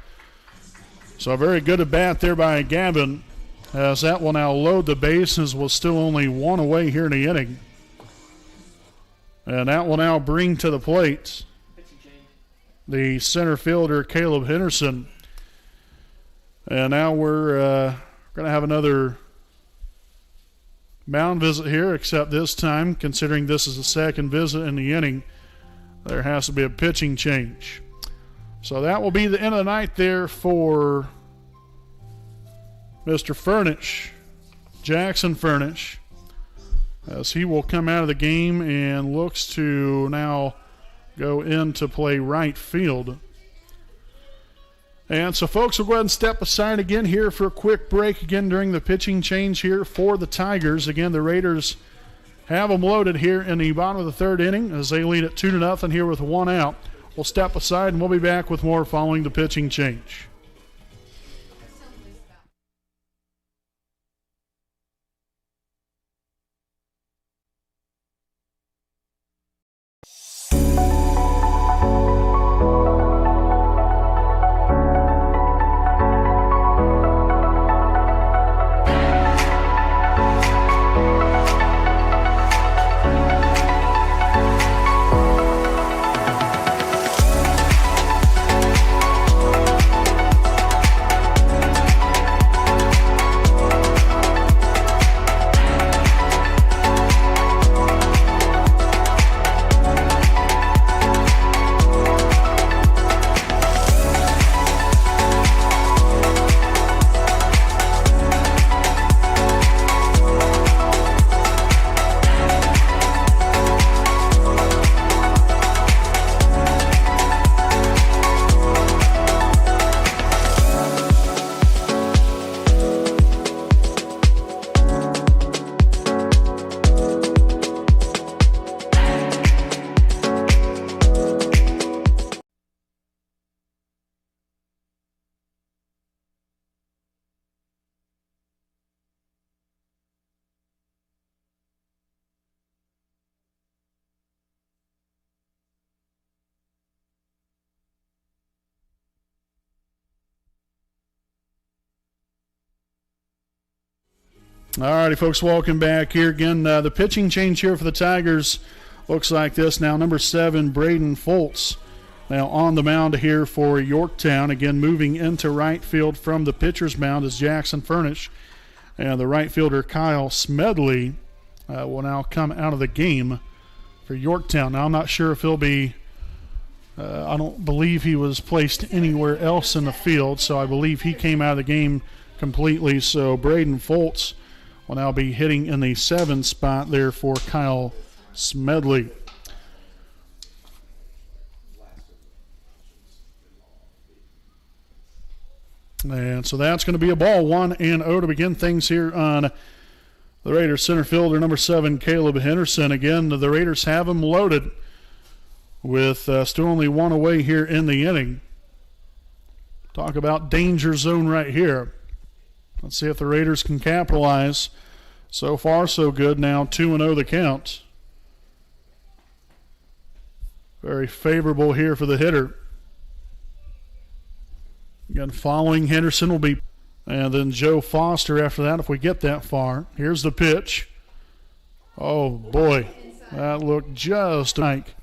So a very good at bat there by Gavin, as that will now load the bases, was still only 1 away here in the inning. And that will now bring to the plate the center fielder, Caleb Henderson. And now we're going to have another mound visit here, except this time, considering this is the second visit in the inning, there has to be a pitching change. So that will be the end of the night there for Mr. Furnish, Jackson Furnish, as he will come out of the game and looks to now go in to play right field. And so, folks, we'll go ahead and step aside again here for a quick break again during the pitching change here for the Tigers. Again, the Raiders have them loaded here in the bottom of the third inning as they lead it 2-0 here with 1 out. We'll step aside and we'll be back with more following the pitching change. All righty, folks, welcome back here again. The pitching change here for the Tigers looks like this now. Number 7, Braden Foltz, now on the mound here for Yorktown. Again, moving into right field from the pitcher's mound is Jackson Furnish. And the right fielder, Kyle Smedley, will now come out of the game for Yorktown. Now, I'm not sure if he'll be I don't believe he was placed anywhere else in the field, so I believe he came out of the game completely. So Braden Foltz will now be hitting in the 7 spot there for Kyle Smedley. And so that's going to be a ball, 1-0 to begin things here on the Raiders center fielder, number 7, Caleb Henderson. Again, the Raiders have him loaded with still only one away here in the inning. Talk about danger zone right here. Let's see if the Raiders can capitalize. So far, so good. Now 2-0 the count. Very favorable here for the hitter. Again, following Henderson will be, and then Joe Foster after that if we get that far. Here's the pitch. Oh, boy. That looked just like.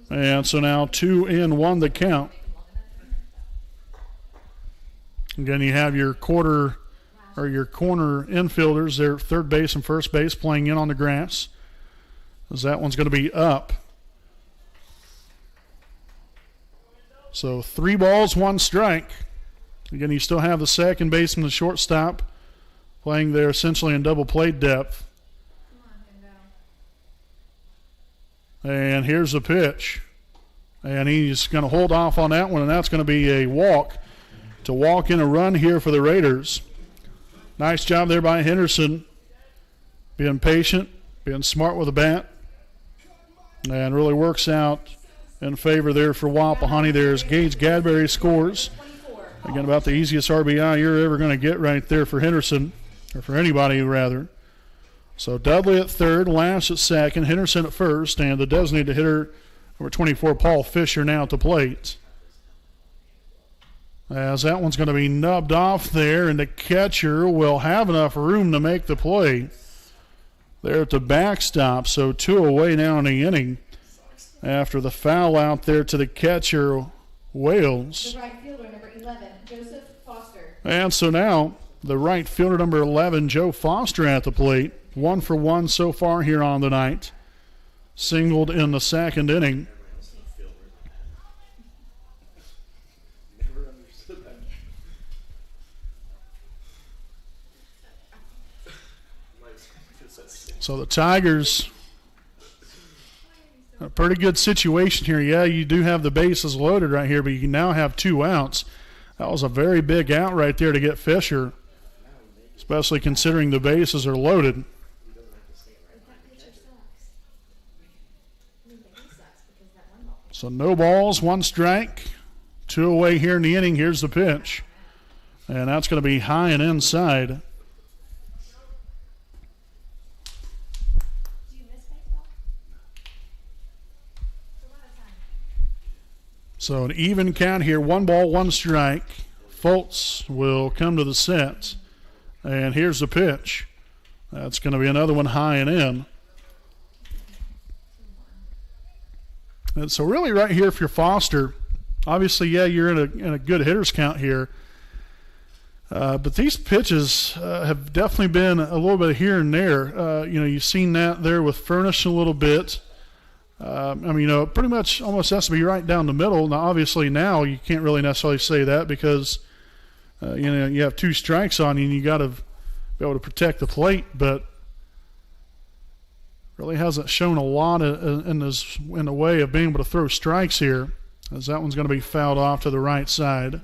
And so now 2-1 the count. Again, you have your corner infielders there, third base and first base, playing in on the grass, as that one's going to be up. So 3 balls, 1 strike. Again, you still have the second baseman, the shortstop, playing there essentially in double play depth. And here's the pitch. And he's going to hold off on that one, and that's going to be a walk to walk in a run here for the Raiders. Nice job there by Henderson, being patient, being smart with the bat, and really works out in favor there for Wapahani. There's Gage Gadberry scores. Again, about the easiest RBI you're ever going to get right there for Henderson, or for anybody rather. So Dudley at third, Lash at second, Henderson at first, and the designated hitter, number 24, Paul Fisher, now at the plate. As that one's going to be nubbed off there, and the catcher will have enough room to make the play there at the backstop. So 2 away now in the inning after the foul out there to the catcher, Wales. The right fielder, number 11, Joseph Foster. And so now the right fielder, number 11, Joe Foster, at the plate. 1 for 1 so far here on the night. Singled in the second inning. So the Tigers, a pretty good situation here. Yeah, you do have the bases loaded right here, but you now have 2 outs. That was a very big out right there to get Fisher, especially considering the bases are loaded. So no balls, 1 strike, 2 away here in the inning. Here's the pitch, and that's going to be high and inside. So an even count here, 1 ball, 1 strike. Fultz will come to the set. And here's the pitch. That's going to be another one high and in. And so really right here for your Foster, obviously, yeah, you're in a good hitter's count here. But these pitches have definitely been a little bit here and there. You've seen that there with Furnish a little bit. Pretty much almost has to be right down the middle. Now, obviously, now you can't really necessarily say that because, you have 2 strikes on you and you got to be able to protect the plate, but really hasn't shown a lot in the way of being able to throw strikes here, as that one's going to be fouled off to the right side.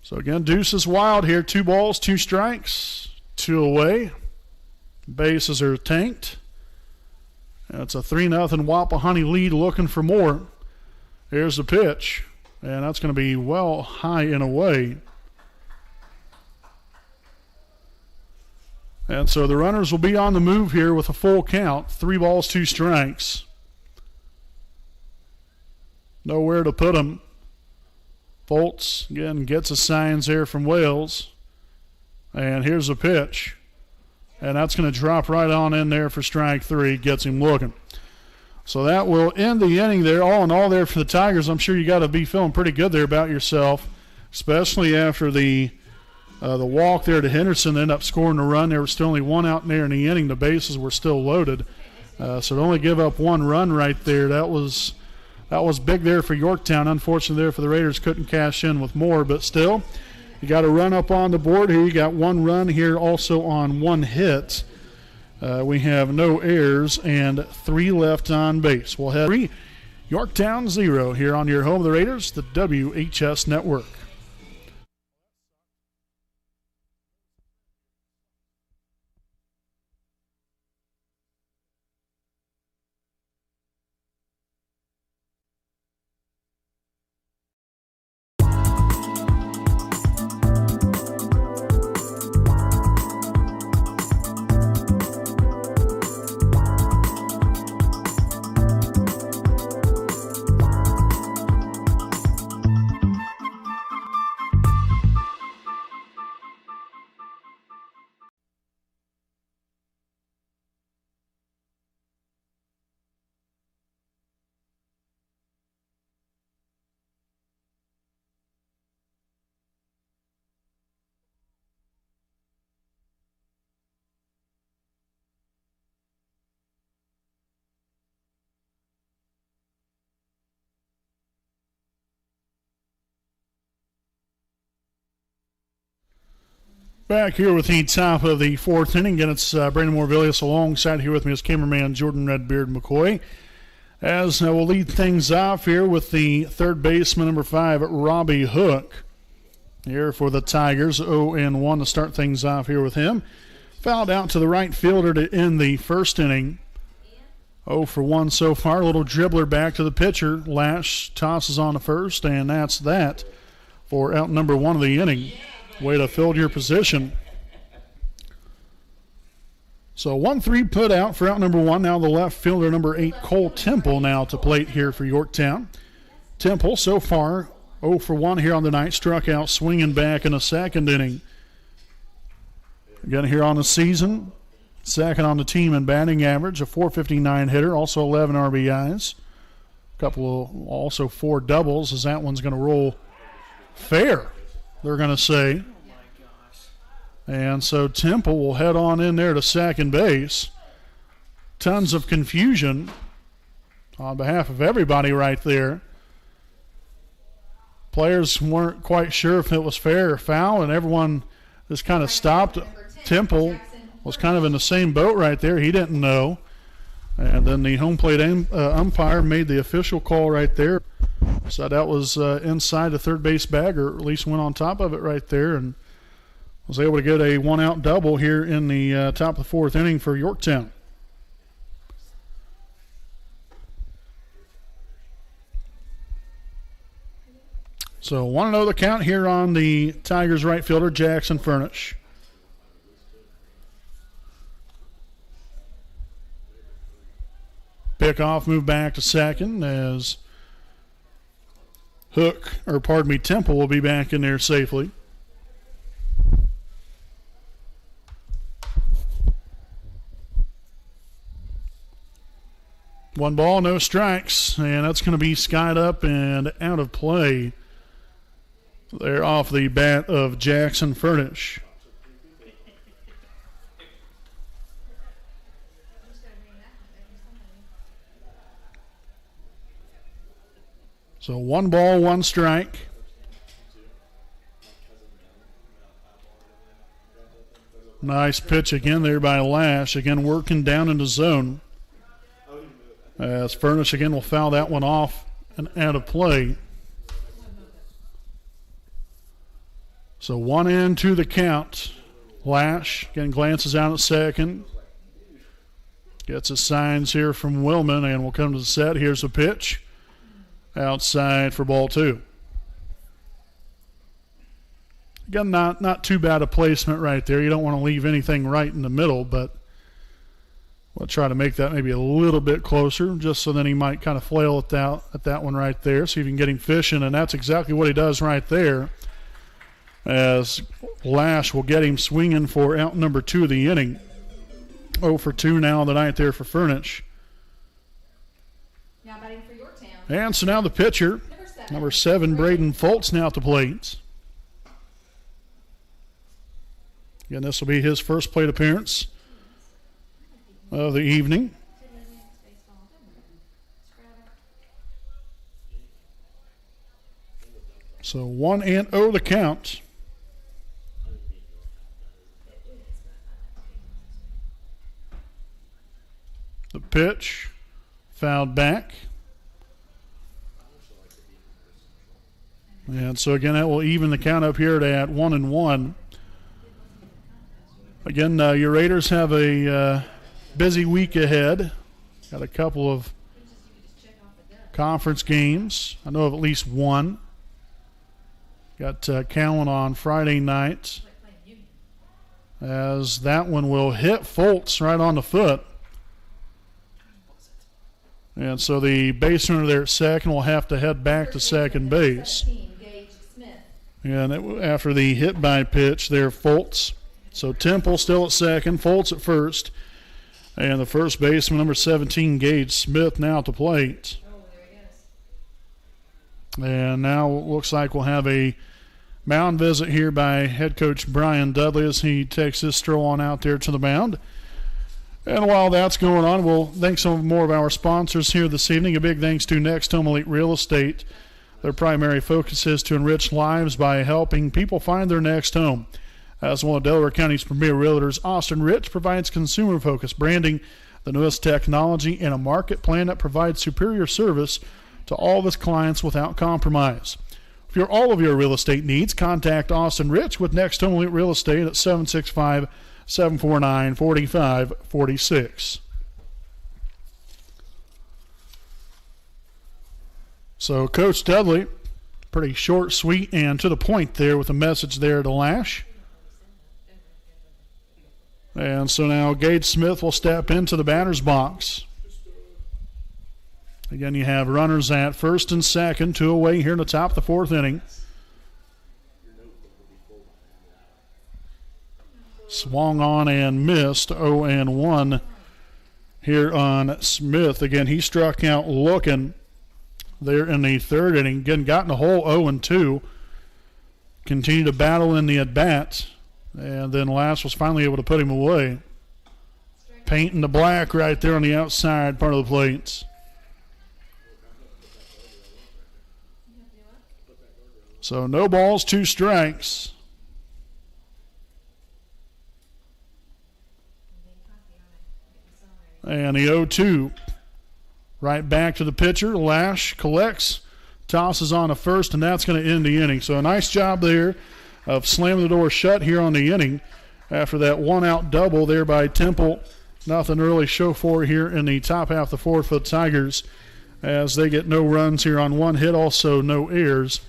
So again, deuce is wild here. 2 balls, 2 strikes, 2 away. Bases are tanked. It's a 3-0 Wapahani lead, looking for more. Here's the pitch, and that's going to be well high and away. And so the runners will be on the move here with a full count. 3 balls, 2 strikes. Nowhere to put them. Fultz, again, gets a signs there from Wales. And here's the pitch. And that's going to drop right on in there for strike 3. Gets him looking. So that will end the inning there. All in all there for the Tigers, I'm sure you got to be feeling pretty good there about yourself, especially after the walk there to Henderson. They ended up scoring a run. There was still only 1 out there in the inning. The bases were still loaded. So to only give up 1 run right there, that was big there for Yorktown. Unfortunately there for the Raiders, couldn't cash in with more, but still, you got a run up on the board here. You got 1 run here also on 1 hit. We have no errors and 3 left on base. We'll have 3, Yorktown 0 here on your home of the Raiders, the WHS Network. Back here with the top of the 4th inning. Again, it's Brandon Morvillius alongside here with me as cameraman Jordan Redbeard McCoy. As we'll lead things off here with the third baseman, number 5, Robbie Hook. Here for the Tigers, 0-1 to start things off here with him. Fouled out to the right fielder to end the first inning. 0-1 so far. A little dribbler back to the pitcher. Lash tosses on to first, and that's that for out number 1 of the inning. Way to fill your position. So 1-3 put out for out number 1. Now the left fielder, number 8, Cole Temple, now to plate here for Yorktown. Temple so far 0-1 here on the night. Struck out swinging back in the second inning. Again here on the season. Second on the team in batting average. A .459 hitter. Also 11 RBIs. Couple of also 4 doubles as that one's going to roll fair, they're going to say. And so Temple will head on in there to second base. Tons of confusion on behalf of everybody right there. Players weren't quite sure if it was fair or foul, and everyone just kind of stopped. Temple was kind of in the same boat right there. He didn't know. And then the home plate umpire made the official call right there. So that was inside the third base bag, or at least went on top of it right there, and was able to get a 1-out double here in the top of the 4th inning for Yorktown. So 1-0 the count here on the Tigers right fielder, Jackson Furnish. Pickoff move back to second as Temple will be back in there safely. One ball, no strikes, and that's going to be skied up and out of play. They're off the bat of Jackson Furnish. So 1 ball, 1 strike. Nice pitch again there by Lash. Again working down into zone. As Furnish again will foul that one off and out of play. So 1 to the count. Lash again glances out at second. Gets his signs here from Willman, and we'll come to the set. Here's the pitch. Outside for ball 2. Again, not too bad a placement right there. You don't want to leave anything right in the middle, but we'll try to make that maybe a little bit closer, just so then he might kind of flail at that one right there, see if you can get him fishing, and that's exactly what he does right there, as Lash will get him swinging for out number 2 of the inning. 0-2 now on the night there for Furnish. Now batting for Yorktown. And so now the pitcher, number 7, Braden Foltz, now at the plate. Again, this will be his first plate appearance of the evening. So 1-0 the count. pitch, fouled back. And so again, that will even the count up here at 1-1. Again, your Raiders have a busy week ahead. Got a couple of conference games. I know of at least one. Got Cowan on Friday night, as that one will hit Foltz right on the foot. And so the base runner there at second will have to head back to second base. And after the hit by pitch there, Foltz. So Temple still at second, Foltz at first. And the first baseman, number 17, Gage Smith, now at the plate. And now it looks like we'll have a mound visit here by head coach Brian Dudley as he takes his stroll on out there to the mound. And while that's going on, we'll thank some more of our sponsors here this evening. A big thanks to Next Home Elite Real Estate. Their primary focus is to enrich lives by helping people find their next home. As one of Delaware County's premier realtors, Austin Rich provides consumer-focused branding, the newest technology, and a market plan that provides superior service to all of his clients without compromise. For all of your real estate needs, contact Austin Rich with Next Home Elite Real Estate at 765-749-4546. So Coach Dudley, pretty short, sweet, and to the point there with a message there to Lash. And so now Gage Smith will step into the batter's box. Again, you have runners at first and second, 2 away here in the top of the 4th inning. Swung on and missed, 0-1 here on Smith. Again, he struck out looking there in the 3rd inning. Again, got in the hole, 0-2. Continued to battle in the at-bat. And then Lass was finally able to put him away. Painting the black right there on the outside part of the plates. So no balls, 2 strikes. And the 0-2. Right back to the pitcher. Lash collects, tosses on to first, and that's going to end the inning. So a nice job there of slamming the door shut here on the inning after that 1-out double there by Temple. Nothing to really show for here in the top half of the 4th for the Tigers, as they get no runs here on 1 hit, also no errors,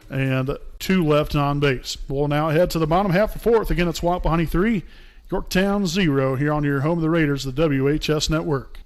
and 2 left on base. We'll now head to the bottom half of the 4th. Again, it's Wapahani 3, Yorktown 0 here on your home of the Raiders, the WHS Network.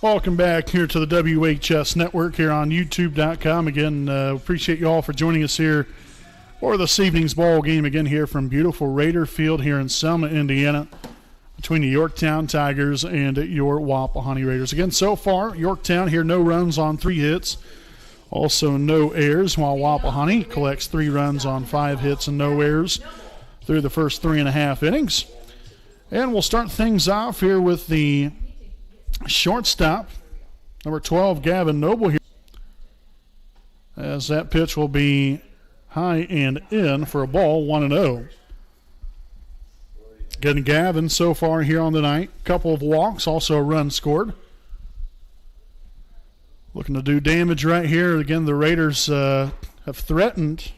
Welcome back here to the WHS Network here on YouTube.com. Again, appreciate you all for joining us here for this evening's ball game. Again, here from beautiful Raider Field here in Selma, Indiana, between the Yorktown Tigers and your Wapahani Raiders. Again, so far, Yorktown here, no runs on 3 hits, also no errors, while Wapahani collects 3 runs on 5 hits and no errors through the first 3.5 innings. And we'll start things off here with the shortstop, number 12, Gavin Noble here, as that pitch will be high and in for a ball, 1-0. Again, Gavin so far here on the night. Couple of walks, also a run scored. Looking to do damage right here. Again, the Raiders have threatened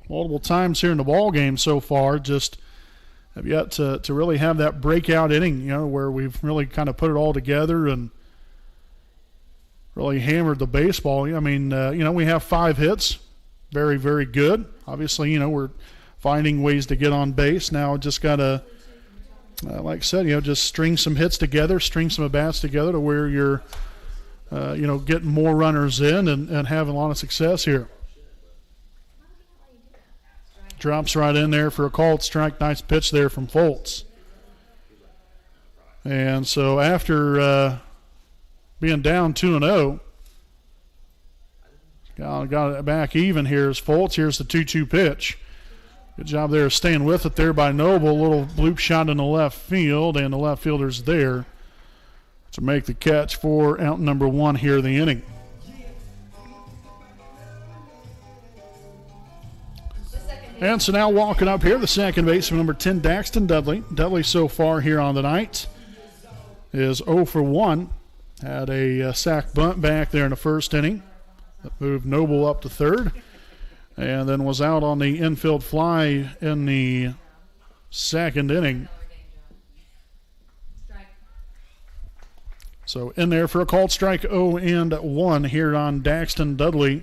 multiple times here in the ball game so far. Just have yet to really have that breakout inning, where we've really kind of put it all together and really hammered the baseball. I mean, we have 5 hits. Very, very good. Obviously, we're finding ways to get on base. Now just got to, like I said, just string some hits together, string some at-bats together to where you're, getting more runners in and having a lot of success here. Drops right in there for a called strike. Nice pitch there from Foltz. And so after being down 2-0, got it back even here is Foltz. Here's the 2-2 pitch. Good job there staying with it there by Noble. A little bloop shot in the left field, and the left fielder's there to make the catch for out number 1 here in the inning. And so now walking up here, the second baseman, number 10, Daxton Dudley. Dudley so far here on the night is 0 for 1. Had a sac bunt back there in the first inning. That moved Noble up to third. And then was out on the infield fly in the second inning. So in there for a called strike, 0-1 here on Daxton Dudley.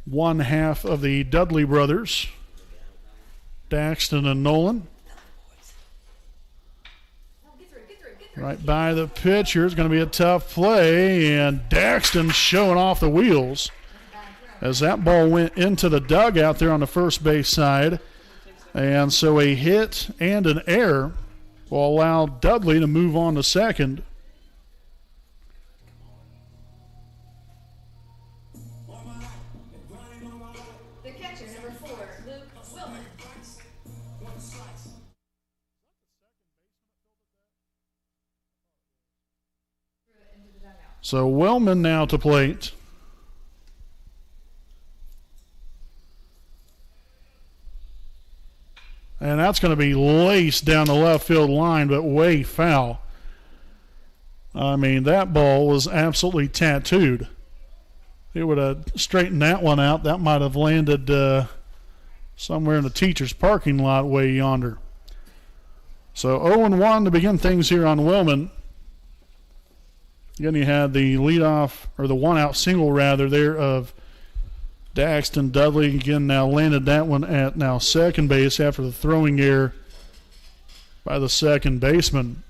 One half of the Dudley brothers, Daxton and Nolan. Right by the pitcher. It's going to be a tough play, and Daxton showing off the wheels as that ball went into the dugout there on the first base side. And so a hit and an error will allow Dudley to move on to second. The catcher, number 4, Luke Wilman. So Wellman now to plate. And that's going to be laced down the left field line, but way foul. I mean, that ball was absolutely tattooed. He would have straightened that one out. That might have landed somewhere in the teacher's parking lot way yonder. So 0-1 to begin things here on Wellman. Again, you had the leadoff, or the one-out single, rather, there of Daxton Dudley. Again, now landed that one at now second base after the throwing error by the second baseman.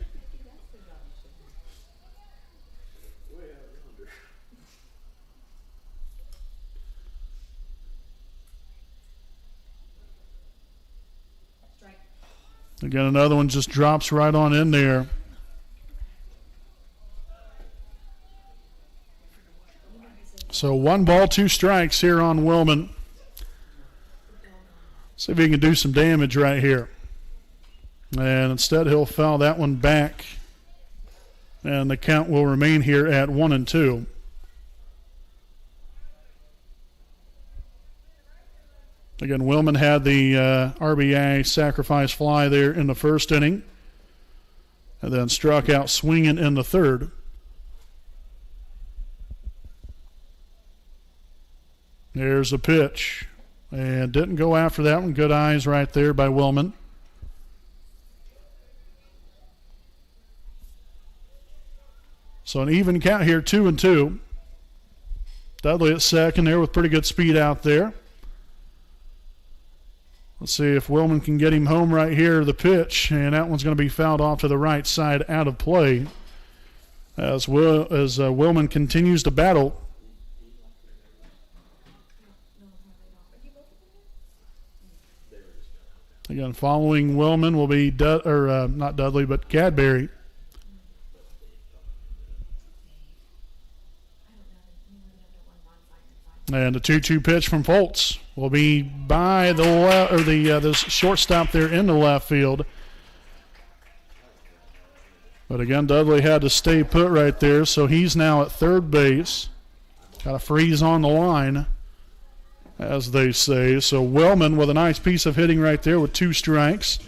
Again, another one just drops right on in there. So 1 ball, 2 strikes here on Wellman. See if he can do some damage right here. And instead he'll foul that one back. And the count will remain here at 1-2. Again, Wellman had the RBI sacrifice fly there in the first inning. And then struck out swinging in the third. There's a pitch. And didn't go after that one. Good eyes right there by Wellman. So an even count here, 2-2. Dudley at second there with pretty good speed out there. Let's see if Wellman can get him home right here. The pitch, and that one's going to be fouled off to the right side, out of play. As Wellman continues to battle. Again, following Wellman will be not Dudley, but Cadbury. And the 2-2 pitch from Foltz will be by the shortstop there in the left field. But again, Dudley had to stay put right there, so he's now at third base. Got to freeze on the line, as they say. So Wellman with a nice piece of hitting right there with 2 strikes.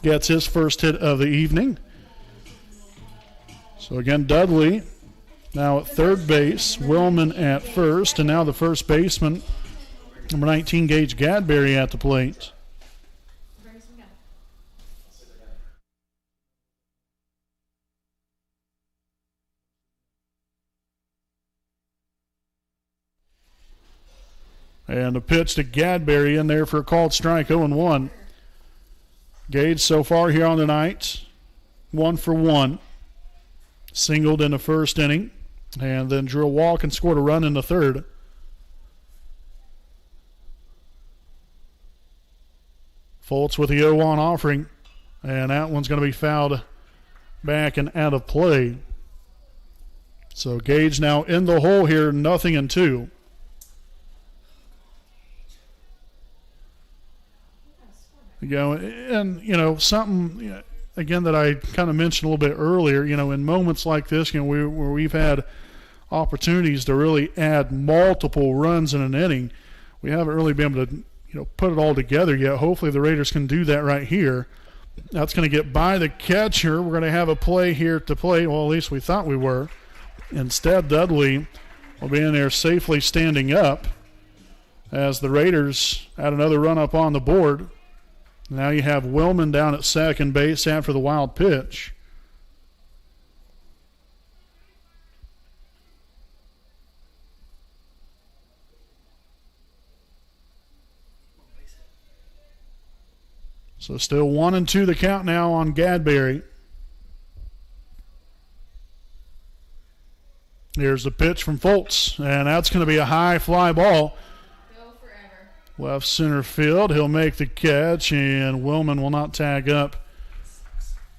gets his first hit of the evening. So again, Dudley now at third base, Willman at first, and now the first baseman, number 19, Gage Gadberry, at the plate. And the pitch to Gadberry in there for a called strike, 0-1. Gage so far here on the night, 1 for 1. Singled in the first inning, and then drew a walk and scored a run in the third. Fultz with the 0-1 offering, and that one's going to be fouled back and out of play. So Gage now in the hole here, 0-2. Something again that I kind of mentioned a little bit earlier. In moments like this, where we've had opportunities to really add multiple runs in an inning, we haven't really been able to put it all together yet. Hopefully the Raiders can do that right here. That's going to get by the catcher. We're going to have a play here to play. Well, at least we thought we were. Instead, Dudley will be in there safely standing up as the Raiders add another run up on the board. Now you have Willman down at second base after the wild pitch. So still 1-2 the count now on Gadberry. Here's the pitch from Fultz, and that's going to be a high fly ball. Left center field. He'll make the catch, and Willman will not tag up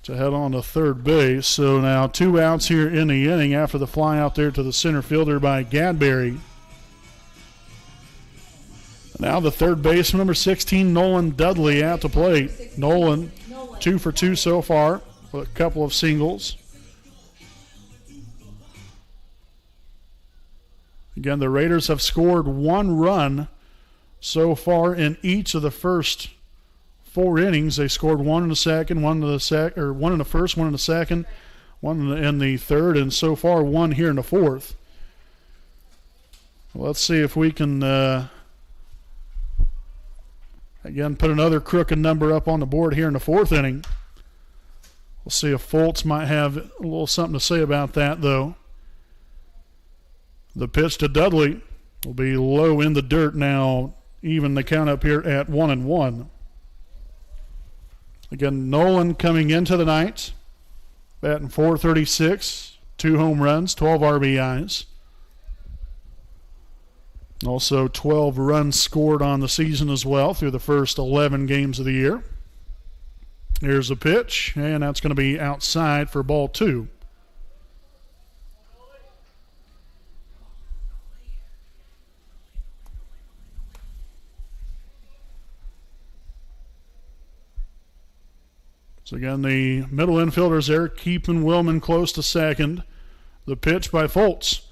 to head on to third base. So now 2 outs here in the inning after the fly out there to the center fielder by Gadberry. Now the third baseman, number 16, Nolan Dudley, at the plate. Nolan, 2 for 2 so far with a couple of singles. Again, the Raiders have scored 1 run so far in each of the first 4 innings. They scored 1 in the second, 1 in the first, 1 in the second, 1 in the third, and so far 1 here in the fourth. Let's see if we can again put another crooked number up on the board here in the fourth inning. We'll see if Fultz might have a little something to say about that, though. The pitch to Dudley will be low in the dirt now. Even the count up here at 1-1. Again, Nolan coming into the night, batting .436, 2 home runs, 12 RBIs. Also 12 runs scored on the season as well through the first 11 games of the year. Here's the pitch, and that's going to be outside for ball 2. So again, the middle infielders there keeping Willman close to second. The pitch by Fultz.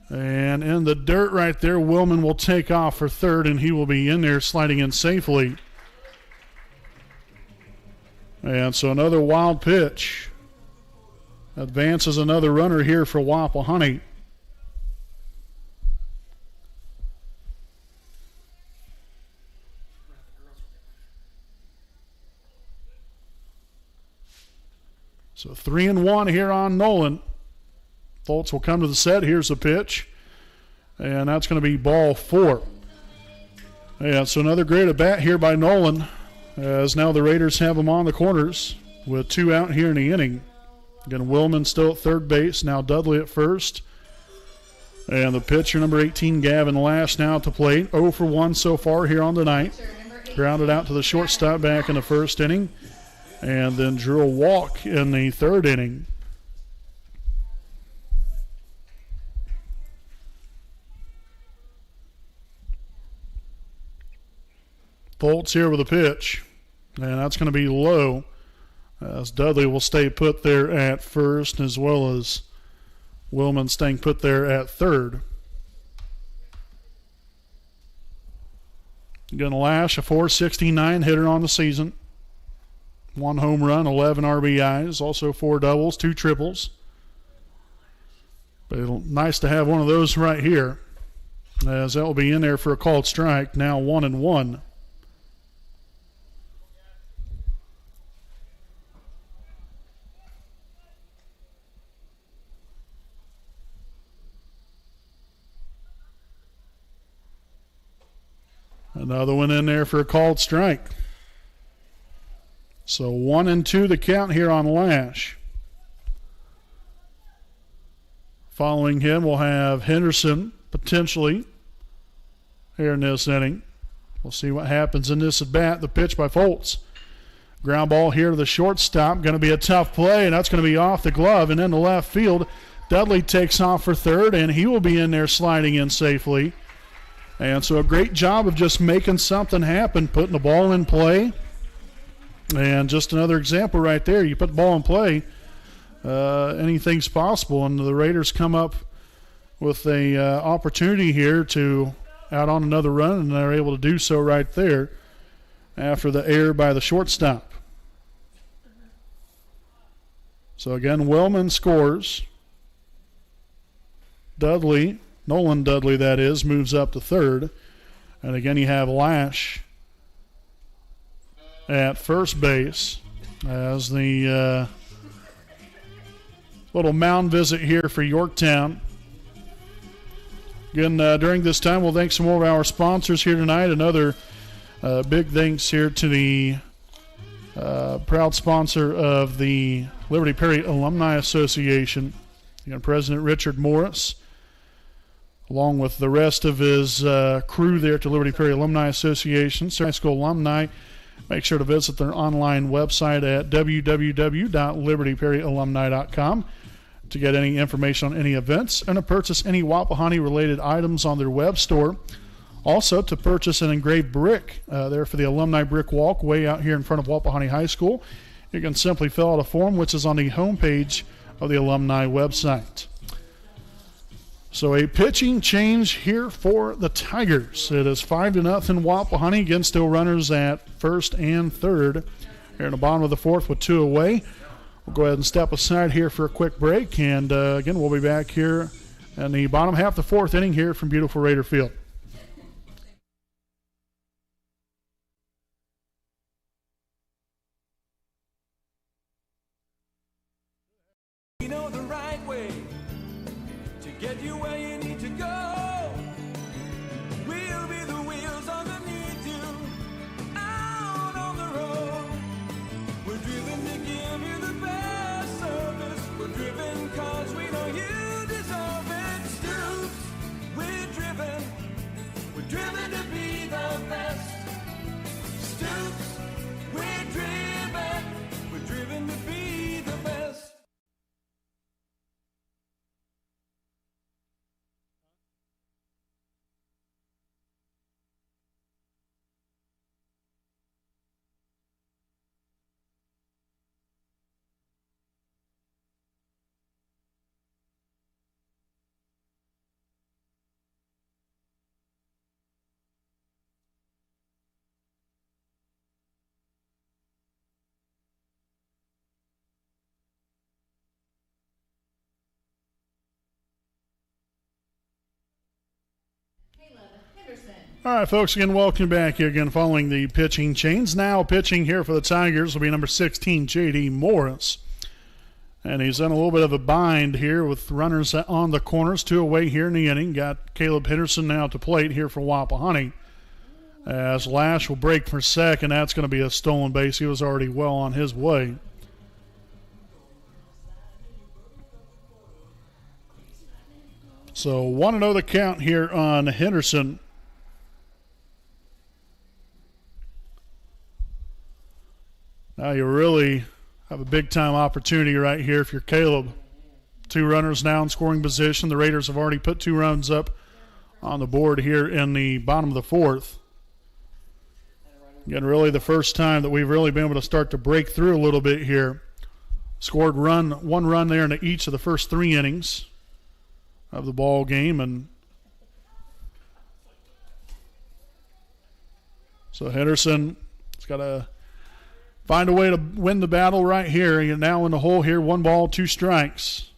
And in the dirt right there, Willman will take off for third, and he will be in there sliding in safely. And so another wild pitch. Advances another runner here for Wapahani. So 3-1 here on Nolan. Fultz will come to the set. Here's the pitch. And that's going to be ball 4. And so another great at bat here by Nolan, as now the Raiders have him on the corners with 2 out here in the inning. Again, Willman still at third base. Now Dudley at first. And the pitcher, number 18, Gavin Lash, now at the plate. 0 for 1 so far here on the night. Grounded out to the shortstop back in the first inning. And then drew a walk in the third inning. Fultz here with a pitch. And that's going to be low, as Dudley will stay put there at first, as well as Willman staying put there at third. Again, Lash, a .469 hitter on the season. 1 home run, 11 RBIs, also 4 doubles, 2 triples. But nice to have one of those right here, as that will be in there for a called strike. Now 1-1. Another one in there for a called strike. So 1-2 the count here on Lash. Following him, we'll have Henderson potentially here in this inning. We'll see what happens in this at bat. The pitch by Foltz. Ground ball here to the shortstop. Going to be a tough play, and that's going to be off the glove and into left field. Dudley takes off for third, and he will be in there sliding in safely. And so a great job of just making something happen, putting the ball in play. And just another example right there. You put the ball in play, anything's possible. And the Raiders come up with a opportunity here to out on another run, and they're able to do so right there after the error by the shortstop. So again, Wellman scores. Dudley, Nolan Dudley that is, moves up to third. And again, you have Lash at first base as the little mound visit here for Yorktown. Again, during this time, we'll thank some more of our sponsors here tonight. Another big thanks here to the proud sponsor of the Liberty Perry Alumni Association. Again, President Richard Morris, along with the rest of his crew there at the Liberty Perry Alumni Association. High school alumni, make sure to visit their online website at www.libertyperryalumni.com to get any information on any events and to purchase any Wapahani-related items on their web store. Also, to purchase an engraved brick there for the Alumni Brick Walk way out here in front of Wapahani High School. You can simply fill out a form, which is on the homepage of the alumni website. So a pitching change here for the Tigers. It is 5-0 Wapahani. Again, still runners at first and third here in the bottom of the fourth with 2 away. We'll go ahead and step aside here for a quick break. And again, we'll be back here in the bottom half of the fourth inning here from beautiful Raider Field. You know the right way to get you where you need to go. We'll be the wheels underneath you, out on the road. We're driven to give you the best service. We're driven cause we know you deserve it. Stoops, we're driven to be the best. Stoops, we're driven to be the best. All right, folks, again, welcome back here again following the pitching change. Now pitching here for the Tigers will be number 16, J.D. Morris. And he's in a little bit of a bind here with runners on the corners, 2 away here in the inning. Got Caleb Henderson now to plate here for Wapahani. As Lash will break for second, that's going to be a stolen base. He was already well on his way. So 1-0 the count here on Henderson. Now you really have a big-time opportunity right here if you're Caleb. 2 runners now in scoring position. The Raiders have already put 2 runs up on the board here in the bottom of the fourth. Again, really the first time that we've really been able to start to break through a little bit here. Scored 1 run there in each of the first 3 innings of the ball game, and so Henderson has got to find a way to win the battle right here. You're now in the hole here. 1 ball, 2 strikes.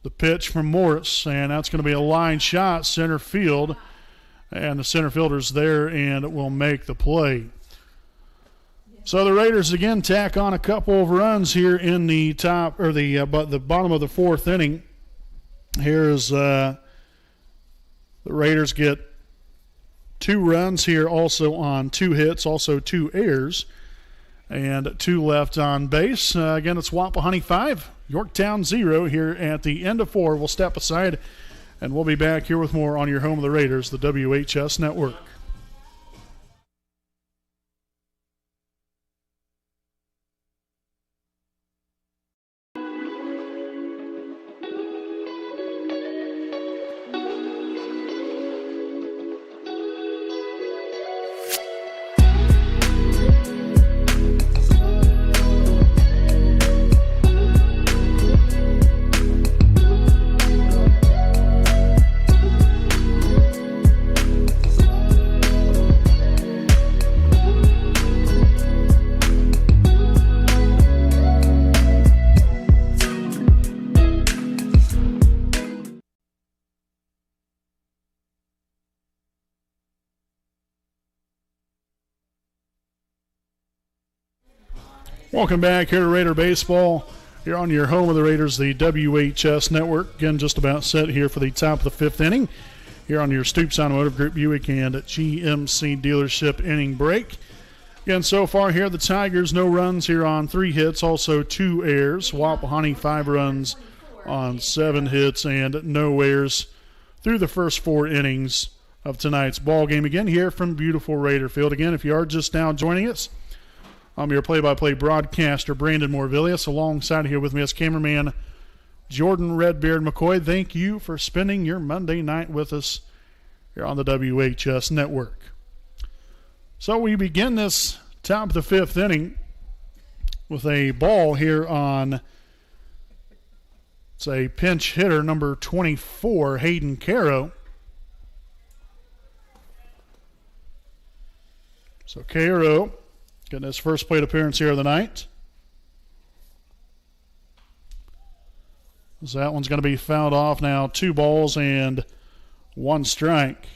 The pitch from Morris, and that's going to be a line shot, center field. And the center fielder's there and will make the play. So the Raiders again tack on a couple of runs here in the top or the bottom of the 4th inning. Here's the Raiders get 2 runs here, also on 2 hits, also 2 errors, and 2 left on base. Again, it's Wapahani 5, Yorktown 0 here at the end of 4. We'll step aside, and we'll be back here with more on your home of the Raiders, the WHS Network. Welcome back here to Raider Baseball. You're on your home of the Raiders, the WHS Network. Again, just about set here for the top of the 5th inning. Here on your Stoops Automotive Group Buick and GMC dealership inning break. Again, so far here, the Tigers, no runs here on 3 hits, also 2 errors. Wapahani 5 runs on 7 hits and no errors through the first 4 innings of tonight's ball game. Again, here from beautiful Raider Field. Again, if you are just now joining us, I'm your play-by-play broadcaster, Brandon Morvillius. Alongside here with me is cameraman Jordan Redbeard McCoy. Thank you for spending your Monday night with us here on the WHS Network. So we begin this top of the 5th inning with a ball here on, it's a pinch hitter, number 24, Hayden Caro. So Caro getting his first plate appearance here of the night. So that one's going to be fouled off now. 2 balls and 1 strike.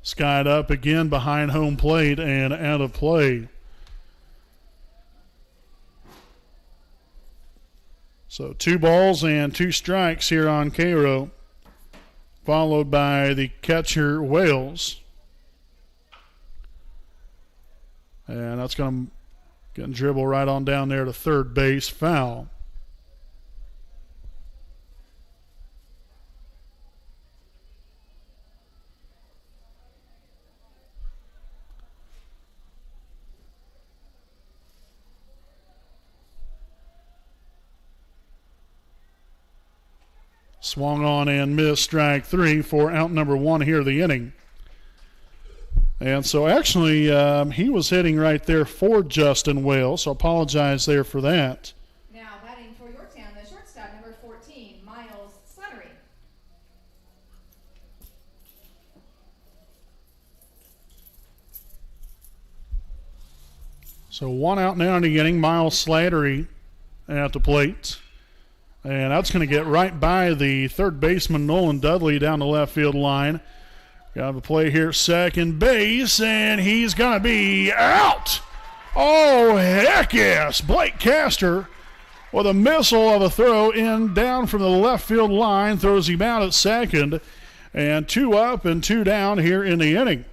Skied up again behind home plate and out of play. So 2 balls and 2 strikes here on Cairo, followed by the catcher Wales. And that's going to get dribble right on down there to third base, foul. Swung on and missed, strike 3 for out number 1 here of the inning. And so actually he was hitting right there for Justin Wales, so apologize there for that. Now batting for Yorktown, the shortstop, number 14, Miles Slattery. So 1 out now in the inning, Miles Slattery at the plate. And that's going to get right by the third baseman, Nolan Dudley, down the left field line. Got a play here, second base, and he's going to be out. Oh, heck yes. Blake Castor with a missile of a throw in down from the left field line, throws him out at second, and 2 up and 2 down here in the inning.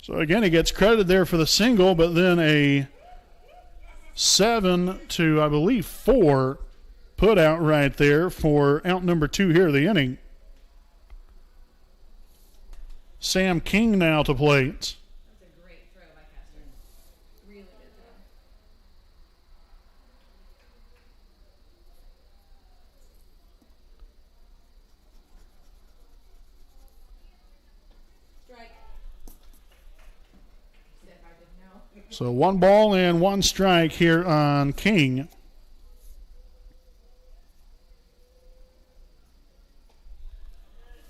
So again, he gets credited there for the single, but then a 7 to, I believe, 4 put out right there for out number 2 here of the inning. Sam King now to plate. That's a great throw by Castor. Really good throw. Strike. If I didn't know. So 1 ball and 1 strike here on King.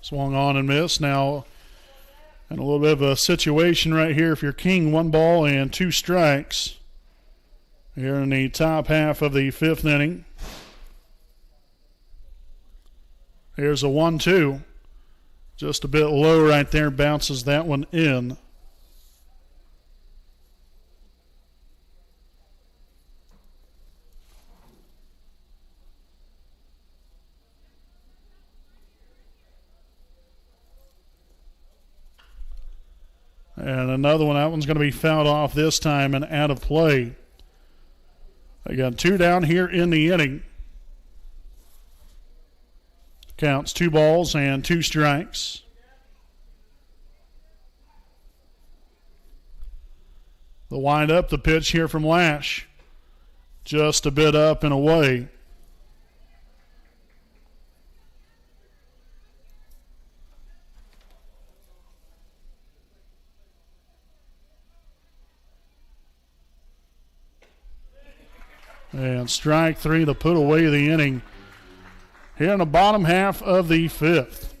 Swung on and missed. Now, and a little bit of a situation right here. If you're King, 1 ball and 2 strikes here in the top half of the 5th inning. Here's a 1-2. Just a bit low right there. Bounces that one in. And another one. That one's going to be fouled off this time and out of play. They got 2 down here in the inning. Counts 2 balls and 2 strikes. The wind up, the pitch here from Lash. Just a bit up and away. And strike 3 to put away the inning. Here in the bottom half of the 5th.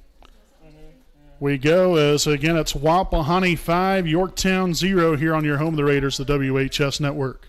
We go as, again, it's Wapahani 5, Yorktown 0 here on your home of the Raiders, the WHS Network.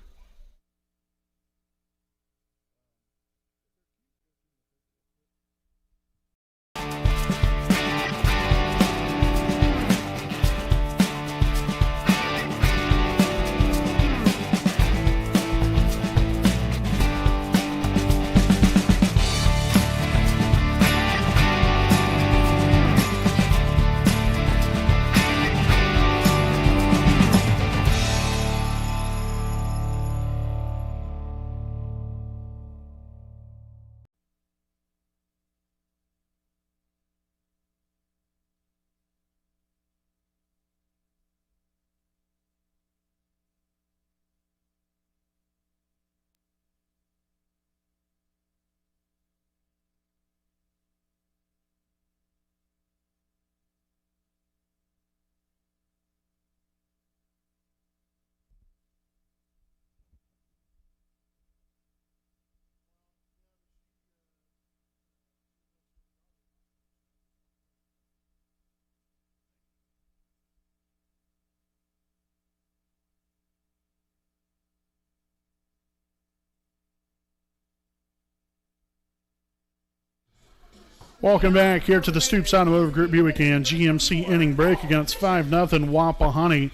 Welcome back here to the Stoops Automotive Group Buick and GMC inning break. Again, it's 5-0 Wapahani.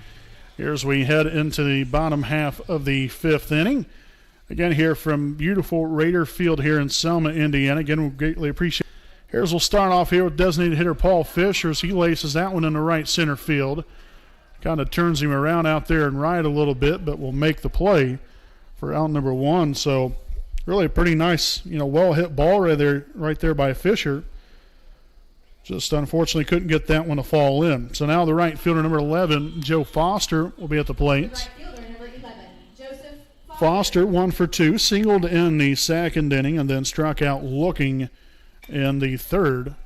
Here as we head into the bottom half of the 5th inning. Again, here from beautiful Raider Field here in Selma, Indiana. Again, we greatly appreciate it. Here's we'll start off here with designated hitter Paul Fisher as he laces that one in the right center field. Kind of turns him around out there and right a little bit, but will make the play for out number 1. So really a pretty nice, well hit ball right there by Fisher. Just unfortunately couldn't get that one to fall in. So now the right fielder, number 11, Joe Foster, will be at the plate. Right fielder, number 11, Joseph Foster, 1 for 2, singled in the 2nd inning and then struck out looking in the 3rd.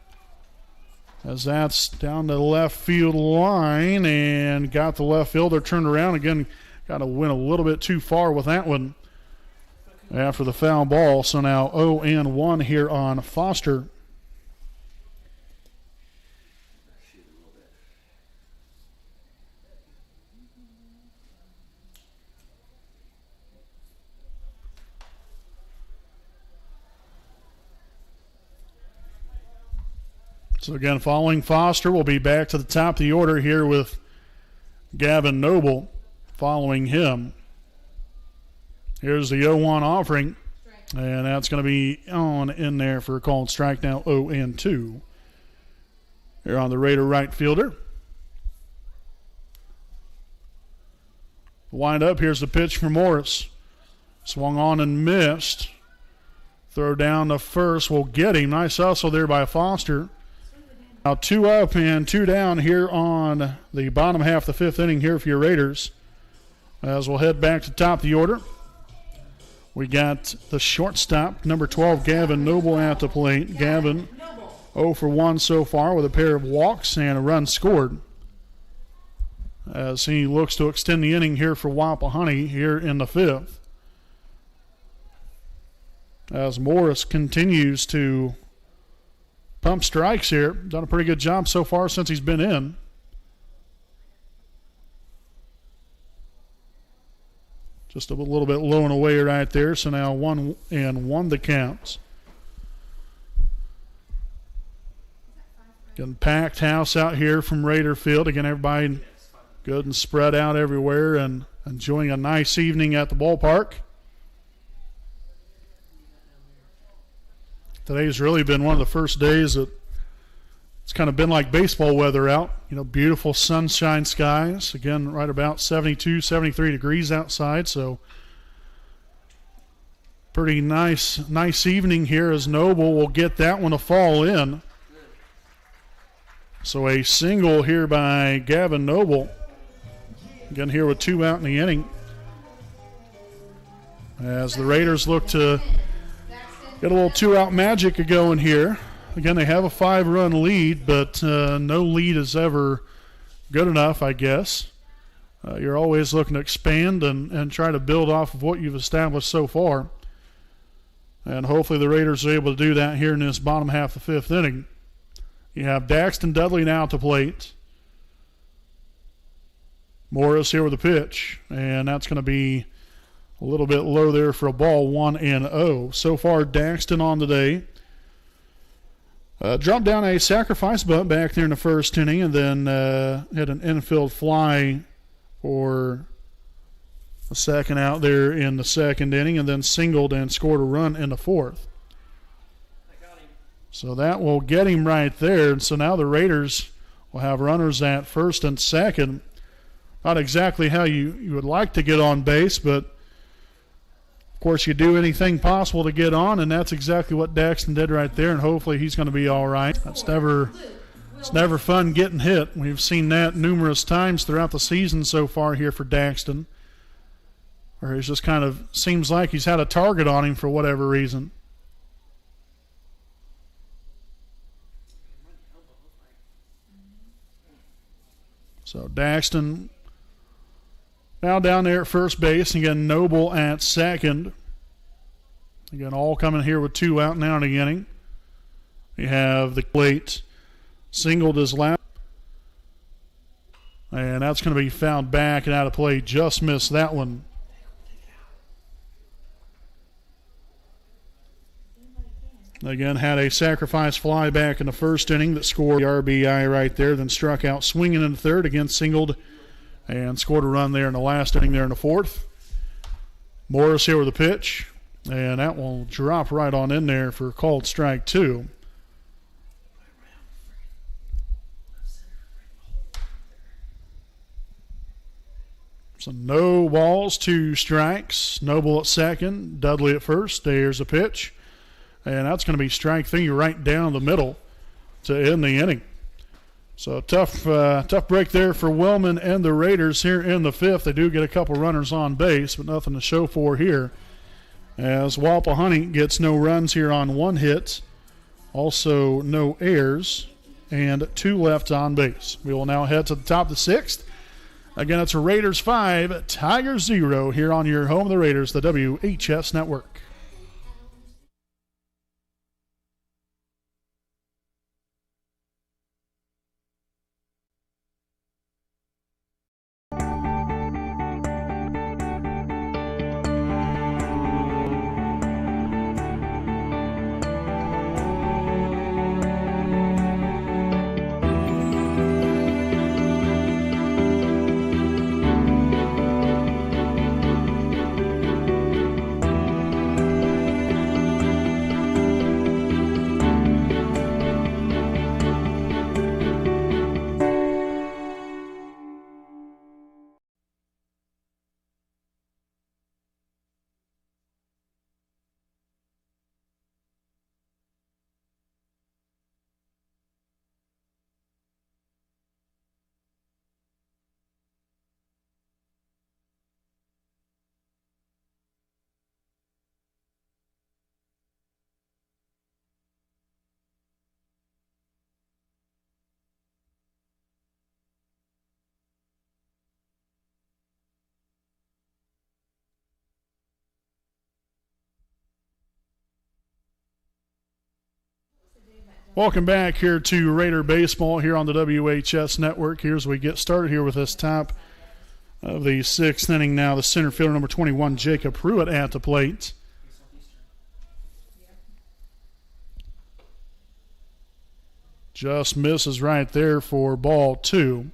As that's down the left field line and got the left fielder turned around. Again, got to went a little bit too far with that one after the foul ball. So now 0-1 here on Foster. So again, following Foster, we'll be back to the top of the order here with Gavin Noble following him. Here's the 0-1 offering, and that's going to be on in there for a called strike now, 0-2. Here on the Raider right fielder. Wind up, here's the pitch for Morris. Swung on and missed. Throw down the first will get him. Nice hustle there by Foster. Now 2 up and 2 down here on the bottom half of the 5th inning here for your Raiders. As we'll head back to top of the order. We got the shortstop, number 12, Gavin Noble at the plate. Gavin 0 for 1 so far with a pair of walks and a run scored. As he looks to extend the inning here for Wapahani here in the 5th. As Morris continues to pump strikes here. Done a pretty good job so far since he's been in. Just a little bit low and away right there. So now 1-1 the counts. Getting packed house out here from Raider Field. Again, everybody good and spread out everywhere and enjoying a nice evening at the ballpark. Today's really been one of the first days that it's kind of been like baseball weather out. You know, beautiful sunshine skies. Again, right about 72, 73 degrees outside. So pretty nice evening here as Noble will get that one to fall in. So a single here by Gavin Noble. Again here with 2 out in the inning. As the Raiders look to get a little 2-out magic going here. Again, they have a 5-run lead, but no lead is ever good enough, I guess. You're always looking to expand and try to build off of what you've established so far. And hopefully the Raiders are able to do that here in this bottom half of the 5th inning. You have Daxton Dudley now at the plate. Morris here with the pitch, and that's going to be a little bit low there for a ball, 1-0. So far, Daxton on the day. Dropped down a sacrifice bunt back there in the first inning, and then had an infield fly for a second out there in the second inning, and then singled and scored a run in the fourth. So that will get him right there. And so now the Raiders will have runners at first and second. Not exactly how you would like to get on base, but of course you do anything possible to get on, and that's exactly what Daxton did right there, and hopefully he's going to be all right. It's never fun getting hit. We've seen that numerous times throughout the season so far here for Daxton, where it just kind of seems like he's had a target on him for whatever reason. So Daxton now down there at first base. Again, Noble at second. Again, all coming here with 2 out now in the inning. We have the plate singled his left. And that's going to be fouled back and out of play. Just missed that one. Again, had a sacrifice fly back in the first inning that scored the RBI right there, then struck out swinging in the third, again singled and scored a run there in the last inning there in the fourth. Morris here with a pitch, and that will drop right on in there for called strike 2. So no balls, 2 strikes. Noble at second, Dudley at first. There's a pitch. And that's going to be strike 3 right down the middle to end the inning. So tough break there for Wellman and the Raiders here in the 5th. They do get a couple runners on base, but nothing to show for here. As Wapahani gets no runs here on 1 hit, also no errors, and 2 left on base. We will now head to the top of the 6th. Again, it's Raiders 5, Tigers 0 here on your home of the Raiders, the WHS Network. Welcome back here to Raider Baseball here on the WHS Network. Here as we get started here with this top of the sixth inning now. The center fielder, number 21, Jacob Pruitt, at the plate. Just misses right there for ball 2.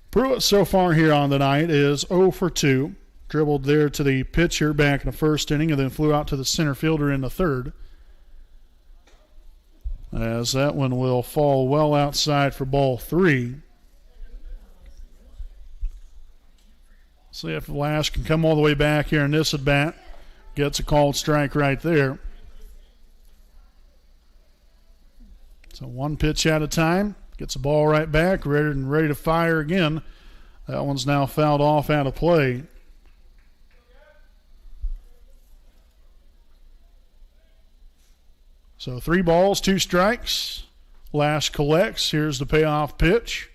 Pruitt so far here on the night is 0 for 2. Dribbled there to the pitcher back in the first inning and then flew out to the center fielder in the third. As that one will fall well outside for ball 3. See if Lash can come all the way back here in this at bat. Gets a called strike right there. So one pitch at a time. Gets the ball right back, ready to fire again. That one's now fouled off out of play. So 3 balls, 2 strikes. Lash collects. Here's the payoff pitch.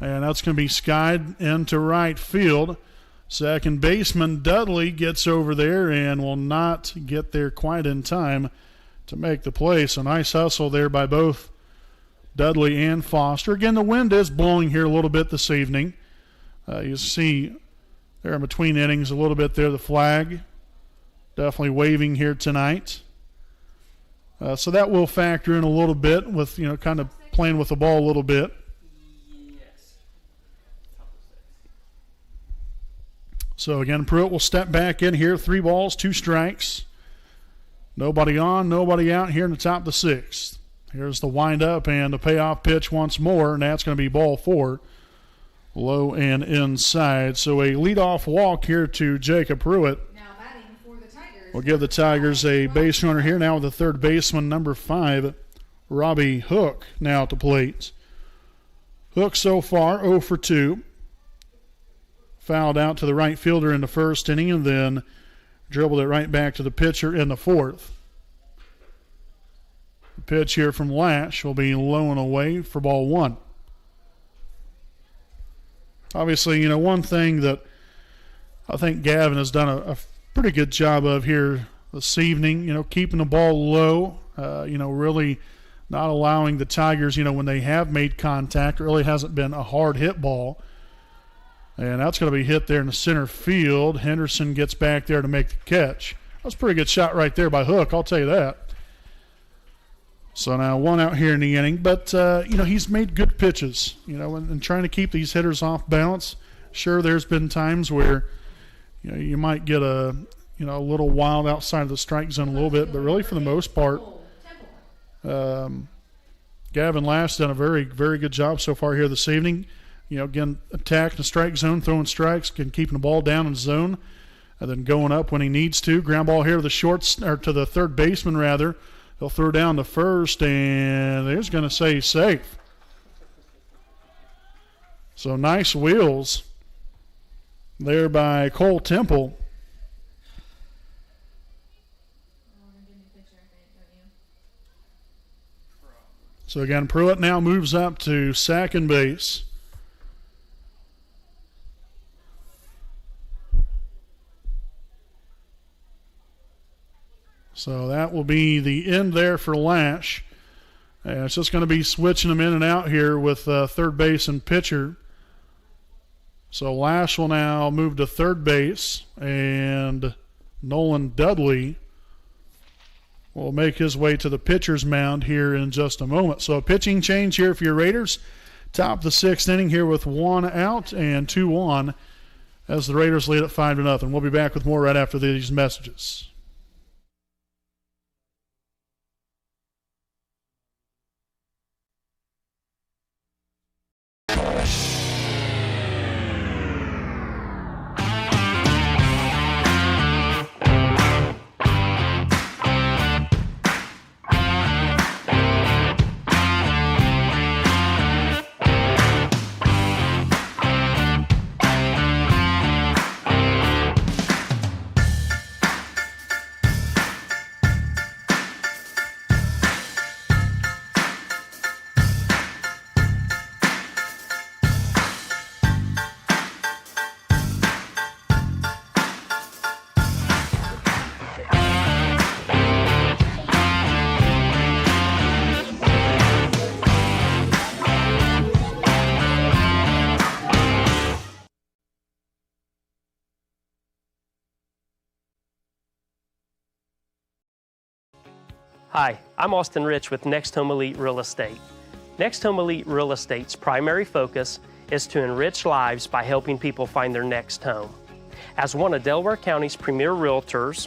And that's going to be skied into right field. Second baseman Dudley gets over there and will not get there quite in time to make the play. So nice hustle there by both Dudley and Foster. Again, the wind is blowing here a little bit this evening. You see there in between innings a little bit there, the flag definitely waving here tonight. So that will factor in a little bit with, kind of playing with the ball a little bit. So again, Pruitt will step back in here. 3 balls, 2 strikes. Nobody on, nobody out here in the top of the 6th. Here's the windup and the payoff pitch once more, and that's going to be ball 4. Low and inside. So a leadoff walk here to Jacob Pruitt. Now batting for the Tigers. We'll give the Tigers a base runner here now with the third baseman, number 5, Robbie Hook, now at the plate. Hook so far 0 for 2. Fouled out to the right fielder in the first inning and then dribbled it right back to the pitcher in the 4th. The pitch here from Lash will be low and away for ball 1. Obviously, one thing that I think Gavin has done a pretty good job of here this evening, keeping the ball low, really not allowing the Tigers, when they have made contact, it really hasn't been a hard hit ball. And that's going to be hit there in the center field. Henderson gets back there to make the catch. That's a pretty good shot right there by Hook, I'll tell you that. So now 1 out here in the inning. But, he's made good pitches, and trying to keep these hitters off balance. Sure, there's been times where, you might get a little wild outside of the strike zone a little bit. But really for the most part, Gavin Lash done a very, very good job so far here this evening. Again, attacking the strike zone, throwing strikes, keeping the ball down in the zone, and then going up when he needs to. Ground ball here to the third baseman rather. He'll throw down to first, and there's going to say safe. So nice wheels there by Cole Temple. So again, Pruitt now moves up to second base. So that will be the end there for Lash. And it's just going to be switching them in and out here with third base and pitcher. So Lash will now move to third base, and Nolan Dudley will make his way to the pitcher's mound here in just a moment. So a pitching change here for your Raiders. Top the 6th inning here with 1 out and 2 on as the Raiders lead at 5-0. We'll be back with more right after these messages. Hi, I'm Austin Rich with Next Home Elite Real Estate. Next Home Elite Real Estate's primary focus is to enrich lives by helping people find their next home. As one of Delaware County's premier realtors,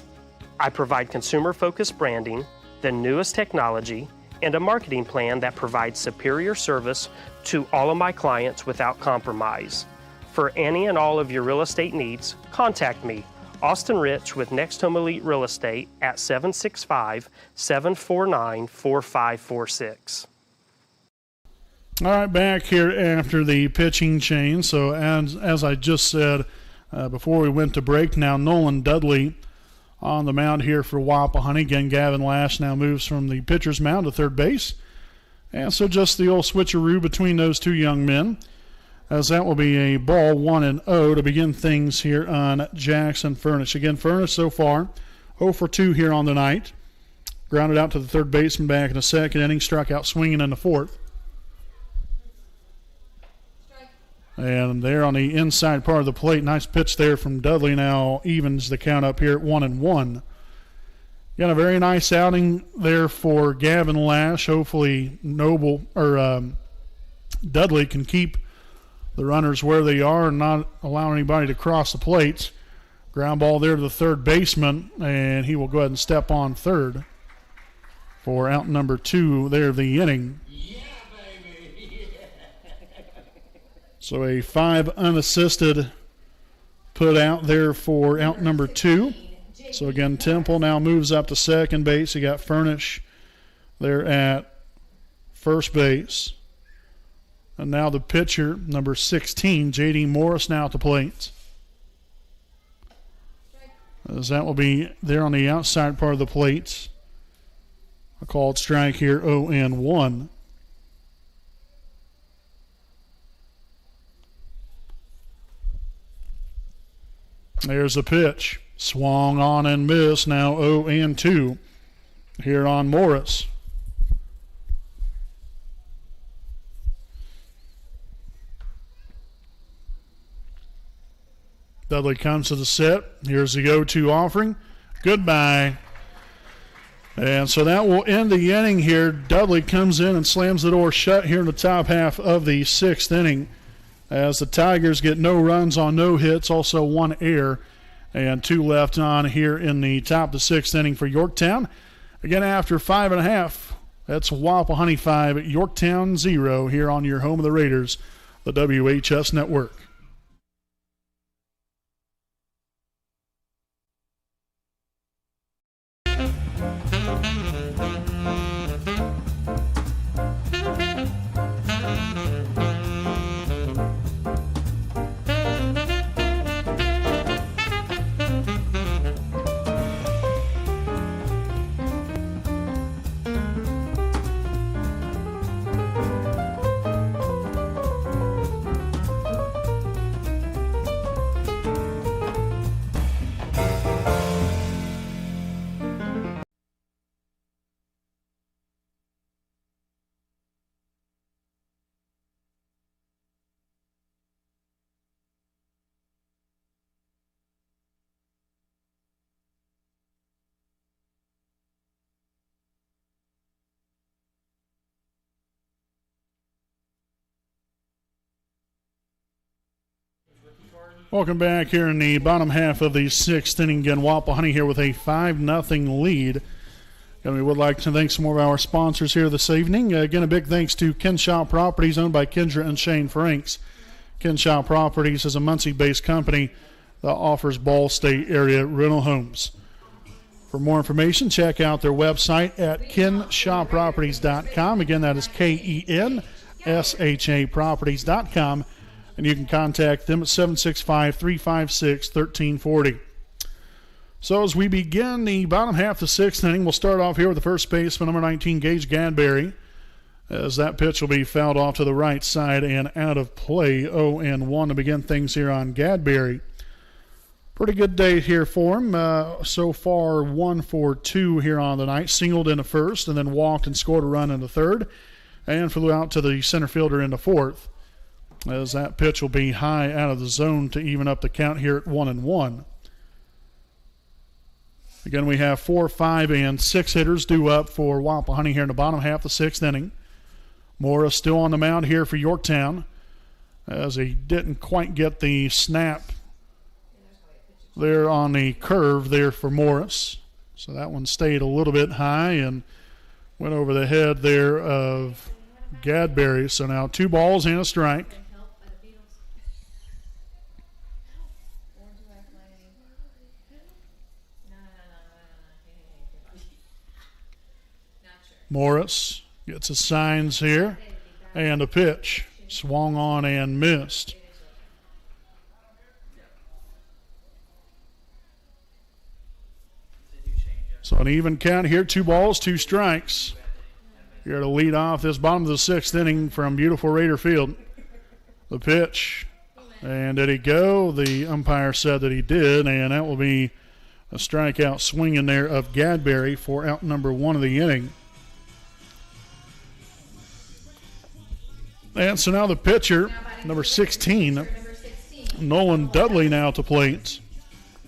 I provide consumer-focused branding, the newest technology, and a marketing plan that provides superior service to all of my clients without compromise. For any and all of your real estate needs, contact me, Austin Rich with Next Home Elite Real Estate at 765-749-4546. All right, back here after the pitching change. So as I just said before we went to break, now Nolan Dudley on the mound here for Wapahani. Again, Gavin Lash now moves from the pitcher's mound to third base. And so just the old switcheroo between those two young men, as that will be a ball 1-0 to begin things here on Jackson Furnish. Again, Furnish so far 0 for 2 here on the night. Grounded out to the third baseman back in the second inning, struck out swinging in the fourth. And there on the inside part of the plate, nice pitch there from Dudley. Now evens the count up here at 1-1. Got a very nice outing there for Gavin Lash. Hopefully Dudley can keep the runners where they are and not allow anybody to cross the plates. Ground ball there to the third baseman, and he will go ahead and step on third for out number 2 there of the inning. Yeah, baby. So a 5 unassisted put out there for out number 2. So again, Temple now moves up to second base. You got Furnish there at first base. And now the pitcher, number 16, J.D. Morris, now at the plate. As that will be there on the outside part of the plate. A called strike here, 0-1. There's the pitch. Swung on and missed. Now 0-2 here on Morris. Dudley comes to the set. Here's the 0-2 offering. Goodbye. And so that will end the inning here. Dudley comes in and slams the door shut here in the top half of the 6th inning, as the Tigers get no runs on no hits, also 1 error, and 2 left on here in the top of the 6th inning for Yorktown. Again, after 5.5, that's Wapahani 5, Yorktown 0 here on your home of the Raiders, the WHS Network. Welcome back here in the bottom half of the 6th inning. Again, Wapahani here with a 5-0 lead. And we would like to thank some more of our sponsors here this evening. Again, a big thanks to Kenshaw Properties, owned by Kendra and Shane Franks. Kenshaw Properties is a Muncie-based company that offers Ball State area rental homes. For more information, check out their website at kenshawproperties.com. Again, that is KENSHA properties.com. And you can contact them at 765-356-1340. So as we begin the bottom half of the 6th inning, we'll start off here with the first baseman, number 19, Gage Gadberry, as that pitch will be fouled off to the right side and out of play. 0-1 to begin things here on Gadberry. Pretty good day here for him. So far, 1 for 2 here on the night. Singled in the first and then walked and scored a run in the third, and flew out to the center fielder in the fourth, as that pitch will be high out of the zone to even up the count here at 1-1. Again, we have 4, 5, and 6 hitters due up for Wapahani here in the bottom half of the 6th inning. Morris still on the mound here for Yorktown, as he didn't quite get the snap there on the curve there for Morris. So that one stayed a little bit high and went over the head there of Gadberry. So now 2 balls and a strike. Morris gets his signs here, and a pitch. Swung on and missed. So an even count here, 2 balls, 2 strikes. Here to lead off this bottom of the 6th inning from beautiful Raider Field. The pitch. And did he go? The umpire said that he did, and that will be a strikeout swing in there of Gadberry for out number 1 of the inning. And so now the pitcher, number 16, Nolan Dudley now to plate.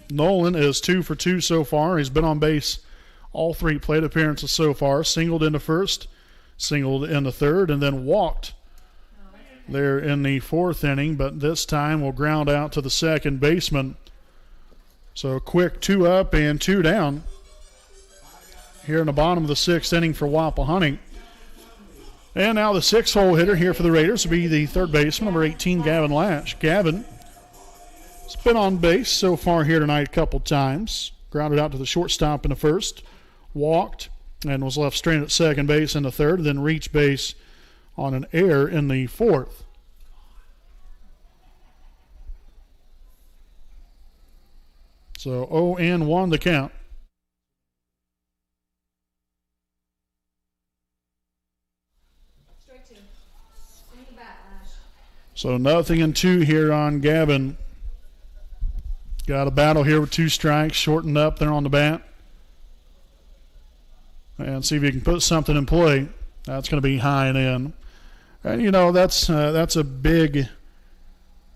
Nolan is 2 for 2 so far. He's been on base all 3 plate appearances so far. Singled in the first, singled in the third, and then walked there in the 4th inning. But this time will ground out to the second baseman. So a quick 2 up and 2 down here in the bottom of the 6th inning for Wapahani. And now the 6th-hole hitter here for the Raiders will be the third baseman, number 18, Gavin Lash. Gavin has been on base so far here tonight a couple times. Grounded out to the shortstop in the first, walked, and was left stranded at second base in the third, then reached base on an error in the 4th. So 0-1 the count. So 0-2 here on Gavin. Got a battle here with 2 strikes, shortened up there on the bat. And see if you can put something in play. That's going to be high and in. And, you know, that's a big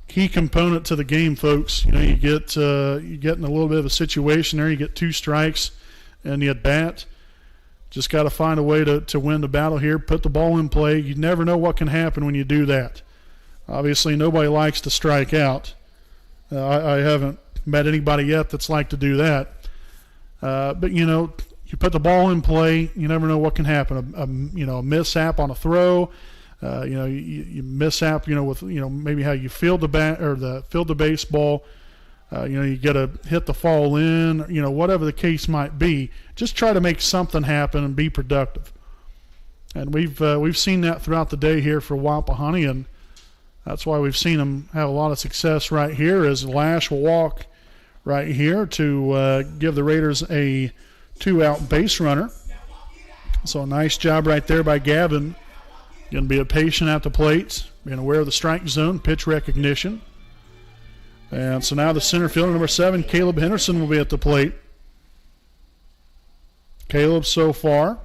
key component to the game, folks. You know, you get in a little bit of a situation there. You get 2 strikes and you bat. Just got to find a way to win the battle here, put the ball in play. You never know what can happen when you do that. Obviously, nobody likes to strike out. I haven't met anybody yet that's like to do that. But, you know, you put the ball in play, you never know what can happen. A mishap on a throw, you mishap, with, maybe how you field the bat or field the baseball. You got to hit the fall in, whatever the case might be. Just try to make something happen and be productive. And we've seen that throughout the day here for Wapahani, and that's why we've seen them have a lot of success right here, as Lash will walk right here to give the Raiders a 2-out base runner. So a nice job right there by Gavin. Going to be a patient at the plate, being aware of the strike zone, pitch recognition. And so now the center fielder, number 7, Caleb Henderson, will be at the plate. Caleb so far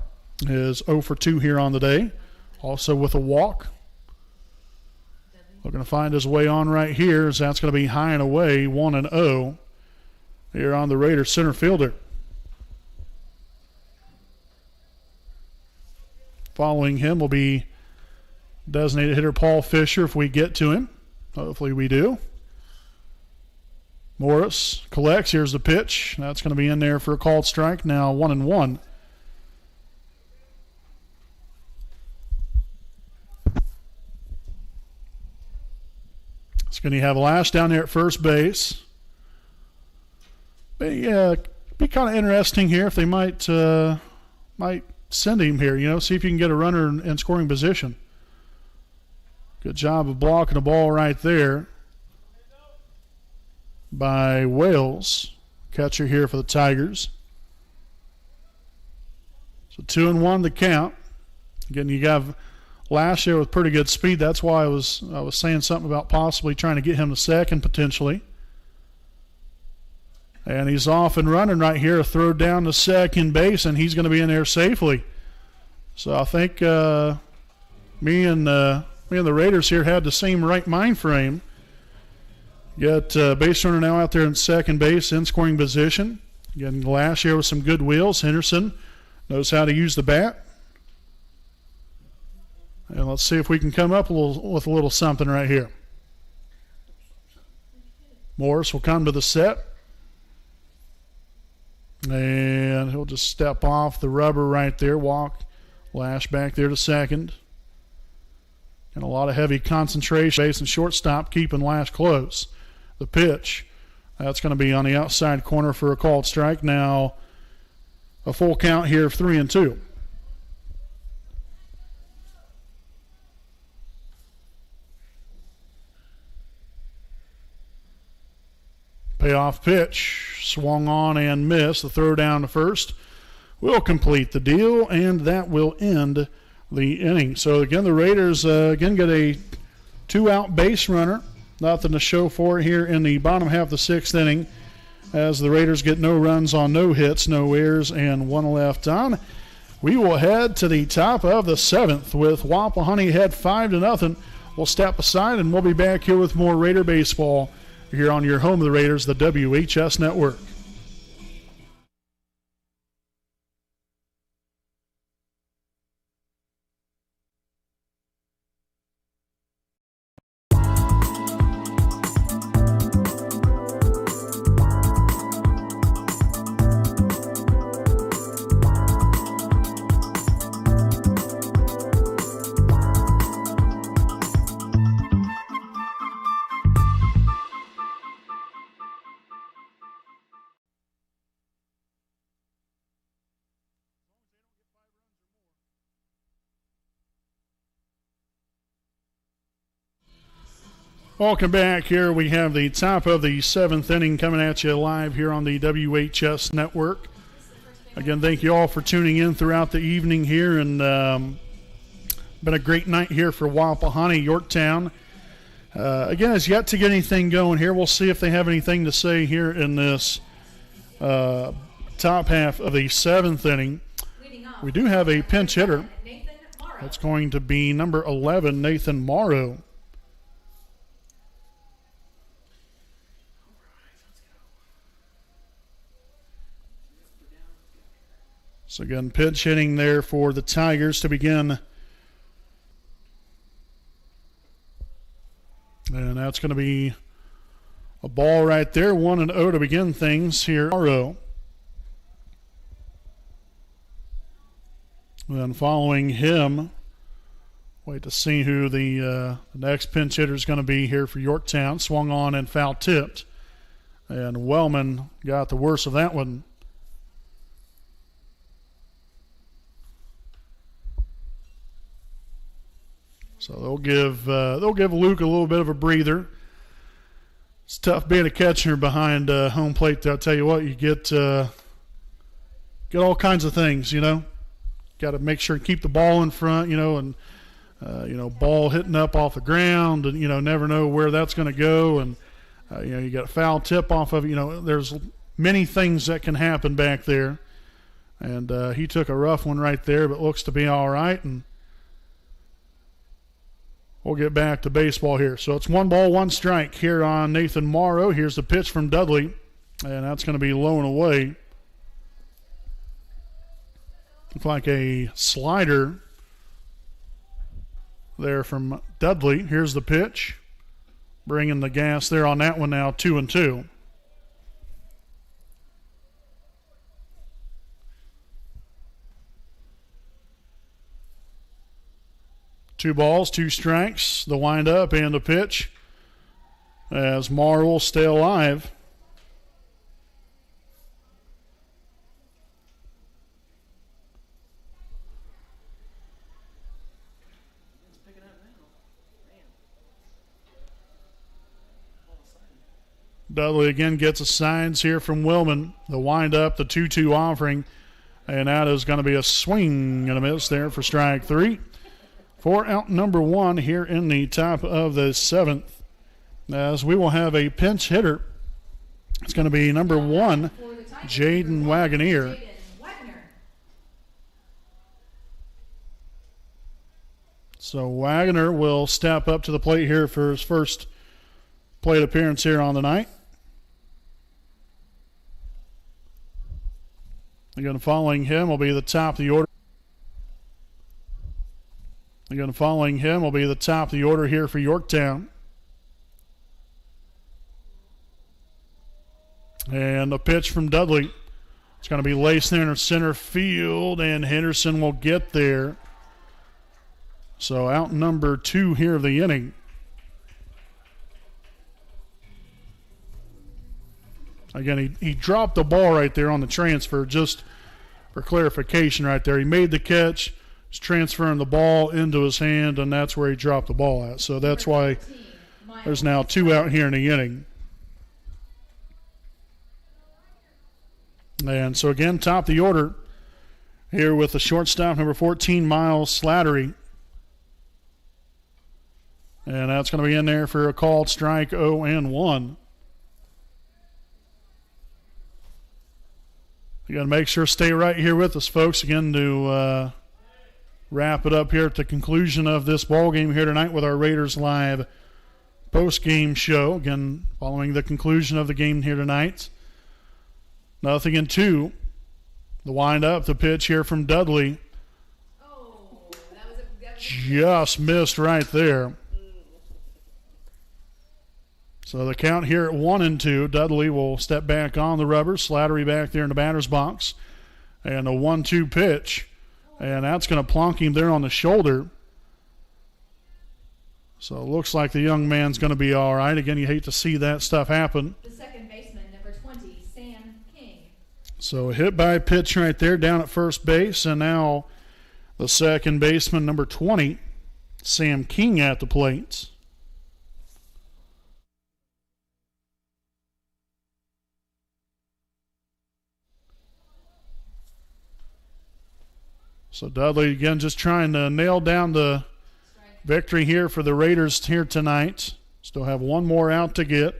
is 0 for 2 here on the day, also with a walk. Looking to find his way on right here, as that's going to be high and away, 1-0 here on the Raiders center fielder. Following him will be designated hitter Paul Fisher if we get to him. Hopefully we do. Morris collects. Here's the pitch. That's going to be in there for a called strike. Now 1-1. It's going to have Lash down there at first base. Be kind of interesting here if they might send him here, see if you can get a runner in scoring position. Good job of blocking the ball right there by Wales, catcher here for the Tigers. So 2-1 the count. Again, you got Lash there with pretty good speed. That's why I was saying something about possibly trying to get him to second potentially. And he's off and running right here, a throw down to second base, and he's going to be in there safely. So I think me and the Raiders here had the same right mind frame. Got base runner now out there in second base in scoring position. Again, Glass here with some good wheels. Henderson knows how to use the bat. And let's see if we can come up with a little something right here. Morris will come to the set. And he'll just step off the rubber right there, walk, lash back there to second. And a lot of heavy concentration. Base and shortstop keeping Lash close. The pitch, that's going to be on the outside corner for a called strike. Now a full count here of 3-2. Payoff pitch, swung on and missed. The throw down to first will complete the deal, and that will end the inning. So again, the Raiders again get a 2-out base runner. Nothing to show for it here in the bottom half of the 6th inning, as the Raiders get no runs on no hits, no errors, and 1 left on. We will head to the top of the 7th with Wapahani ahead 5-0. We'll step aside and we'll be back here with more Raider baseball here on your home of the Raiders, the WHS Network. Welcome back. Here we have the top of the 7th inning coming at you live here on the WHS Network. Again, thank you all for tuning in throughout the evening here, and been a great night here for Wapahani. Yorktown, again, has yet to get anything going here. We'll see if they have anything to say here in this top half of the 7th inning. We do have a pinch hitter. That's going to be number 11, Nathan Morrow. So again, pitch hitting there for the Tigers to begin. And that's going to be a ball right there, 1-0 to begin things here. Morrow. Then following him, wait to see who the next pinch hitter is going to be here for Yorktown. Swung on and foul tipped. And Wellman got the worst of that one. So they'll give Luke a little bit of a breather. It's tough being a catcher behind home plate. I'll tell you what, you get all kinds of things, you know. Got to make sure to keep the ball in front, you know, and ball hitting up off the ground, and never know where that's going to go, and you got a foul tip off of it. There's many things that can happen back there, and he took a rough one right there, but looks to be all right, and we'll get back to baseball here. So it's 1 ball, 1 strike here on Nathan Morrow. Here's the pitch from Dudley, and that's going to be low and away. Looks like a slider there from Dudley. Here's the pitch. Bringing the gas there on that one now, 2-2. Two balls, 2 strikes, the windup and the pitch as Morrow will stay alive. Dudley again gets a signs here from Willman. The windup, the 2-2 offering, and that is going to be a swing and a miss there for strike 3. For out number 1 here in the top of the 7th, as we will have a pinch hitter. It's going to be number 1, Jaden Wagoneer. So Wagoner will step up to the plate here for his first plate appearance here on the night. Again, following him will be the top of the order. Again, following him will be the top of the order here for Yorktown. And a pitch from Dudley. It's going to be laced there in center field, and Henderson will get there. So out number 2 here of the inning. Again, he dropped the ball right there on the transfer, just for clarification right there. He made the catch, was transferring the ball into his hand, and that's where he dropped the ball at. So that's why there's now 2 out here in the inning. And so again, top of the order here with the shortstop, number 14, Miles Slattery. And that's going to be in there for a called strike, 0-1. You got to make sure stay right here with us, folks, again to wrap it up here at the conclusion of this ball game here tonight with our Raiders Live post-game show. Again, following the conclusion of the game here tonight. 0-2. The wind-up, the pitch here from Dudley. Oh, that was Just missed right there. So the count here at 1-2. Dudley will step back on the rubber. Slattery back there in the batter's box. And a 1-2 pitch. And that's going to plonk him there on the shoulder. So it looks like the young man's going to be all right. Again, you hate to see that stuff happen. the second baseman, number 20, Sam King. So a hit by pitch right there down at first base. And now the second baseman, number 20, Sam King at the plate. So Dudley again just trying to nail down the victory here for the Raiders here tonight. Still have one more out to get.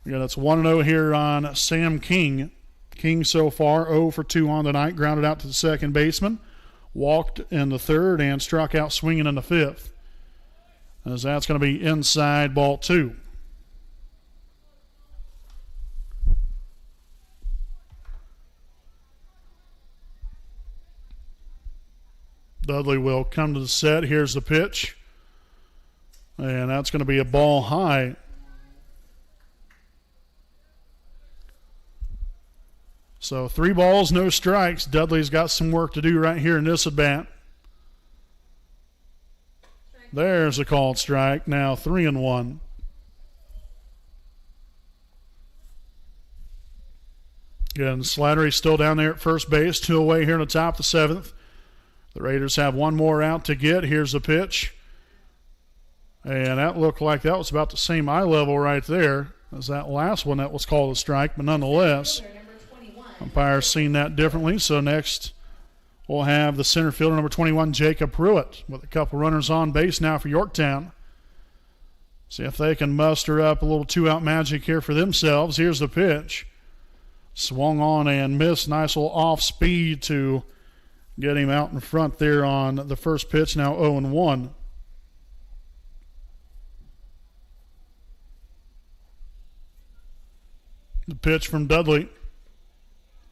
Yeah, that's 1-0 here on Sam King. King so far 0 for 2 on the night. Grounded out to the second baseman. Walked in the third and struck out swinging in the fifth. As that's going to be inside ball 2. Dudley will come to the set. Here's the pitch. And that's going to be a ball high. So 3 balls, no strikes. Dudley's got some work to do right here in this at bat. There's a called strike. Now 3-1. Again, Slattery still down there at first base. 2 away here in the top of the 7th. The Raiders have one more out to get. Here's the pitch. And that looked like that was about the same eye level right there as that last one that was called a strike. But nonetheless, umpires seen that differently. So next we'll have the center fielder, number 21, Jacob Pruitt, with a couple runners on base now for Yorktown. See if they can muster up a little 2-out magic here for themselves. Here's the pitch. Swung on and missed. Nice little off speed to get him out in front there on the first pitch. Now 0-1. The pitch from Dudley.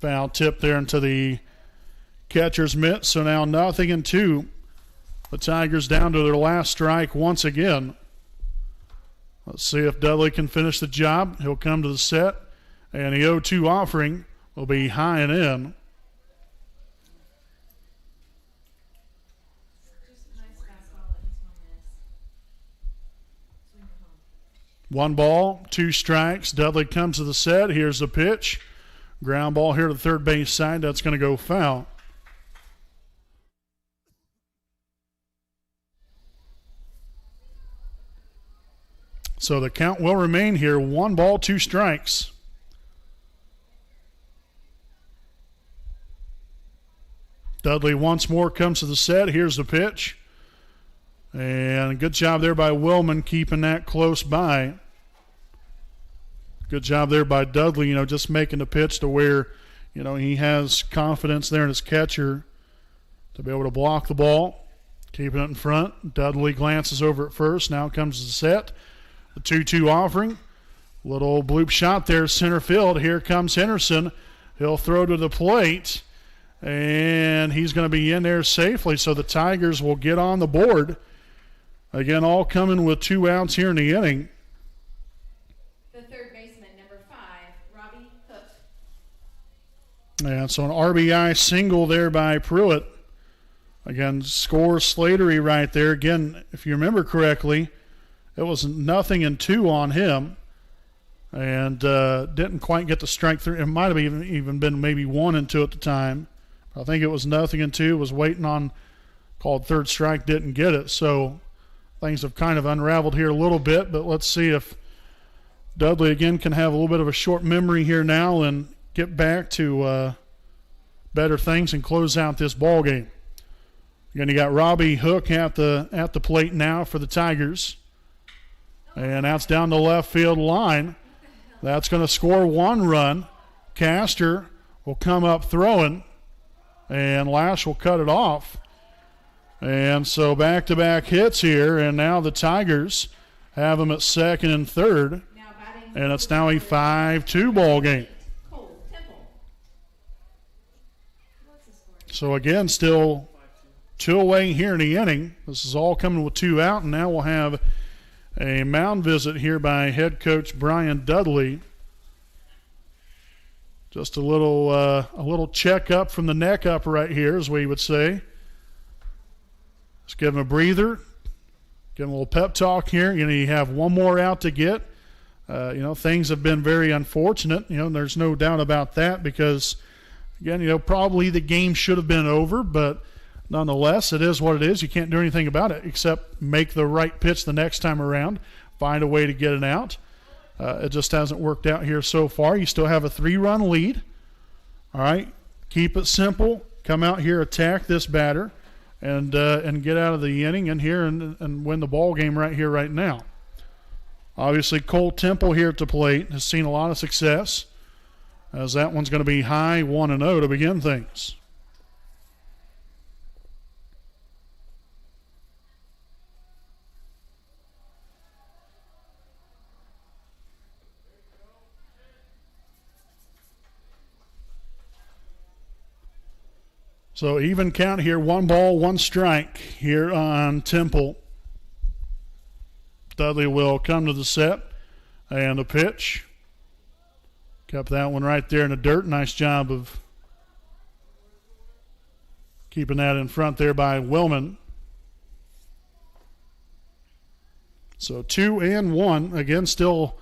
Foul tip there into the catcher's mitt. So now 0-2. The Tigers down to their last strike once again. Let's see if Dudley can finish the job. He'll come to the set. And the 0-2 offering will be high and in. One ball, 2 strikes. Dudley comes to the set. Here's the pitch. Ground ball here to the third base side. That's going to go foul. So the count will remain here. 1 ball, 2 strikes. Dudley once more comes to the set. Here's the pitch. And good job there by Willman keeping that close by. Good job there by Dudley, just making the pitch to where, he has confidence there in his catcher to be able to block the ball, keeping it in front. Dudley glances over at first. Now comes the set. The 2-2 offering. Little bloop shot there, center field. Here comes Henderson. He'll throw to the plate, and he's going to be in there safely, so the Tigers will get on the board. Again, all coming with 2 outs here in the inning. The third baseman, number 5, Robbie Hook. And so an RBI single there by Pruitt. Again, score Slatery right there. Again, if you remember correctly, it was 0-2 on him. And didn't quite get the strike through. It might have even been maybe 1-2 at the time. I think it was 0-2. Was waiting on, called third strike, didn't get it. So things have kind of unraveled here a little bit. But let's see if Dudley again can have a little bit of a short memory here now and get back to better things and close out this ball game. Again, you got Robbie Hook at the plate now for the Tigers. And that's down the left field line. That's going to score 1 run. Castor will come up throwing, and Lash will cut it off. And so back-to-back hits here, and now the Tigers have them at second and third. And it's now a 5-2 ball game. So again, still 2 away here in the inning. This is all coming with 2 out, and now we'll have a mound visit here by head coach Brian Dudley. Just a little check-up from the neck up right here, as we would say. Just give him a breather. Give him a little pep talk here. You have 1 more out to get. Things have been very unfortunate. There's no doubt about that because, again, probably the game should have been over, but nonetheless, it is what it is. You can't do anything about it except make the right pitch the next time around, find a way to get it out. It just hasn't worked out here so far. You still have a 3-run lead. All right, keep it simple. Come out here, attack this batter, and get out of the inning in here and win the ball game right here, right now. Obviously, Cole Temple here at the plate has seen a lot of success, as that one's going to be high 1-0 to begin things. So even count here, 1 ball, 1 strike here on Temple. Dudley will come to the set and the pitch. Kept that one right there in the dirt. Nice job of keeping that in front there by Willman. So 2-1. Again, still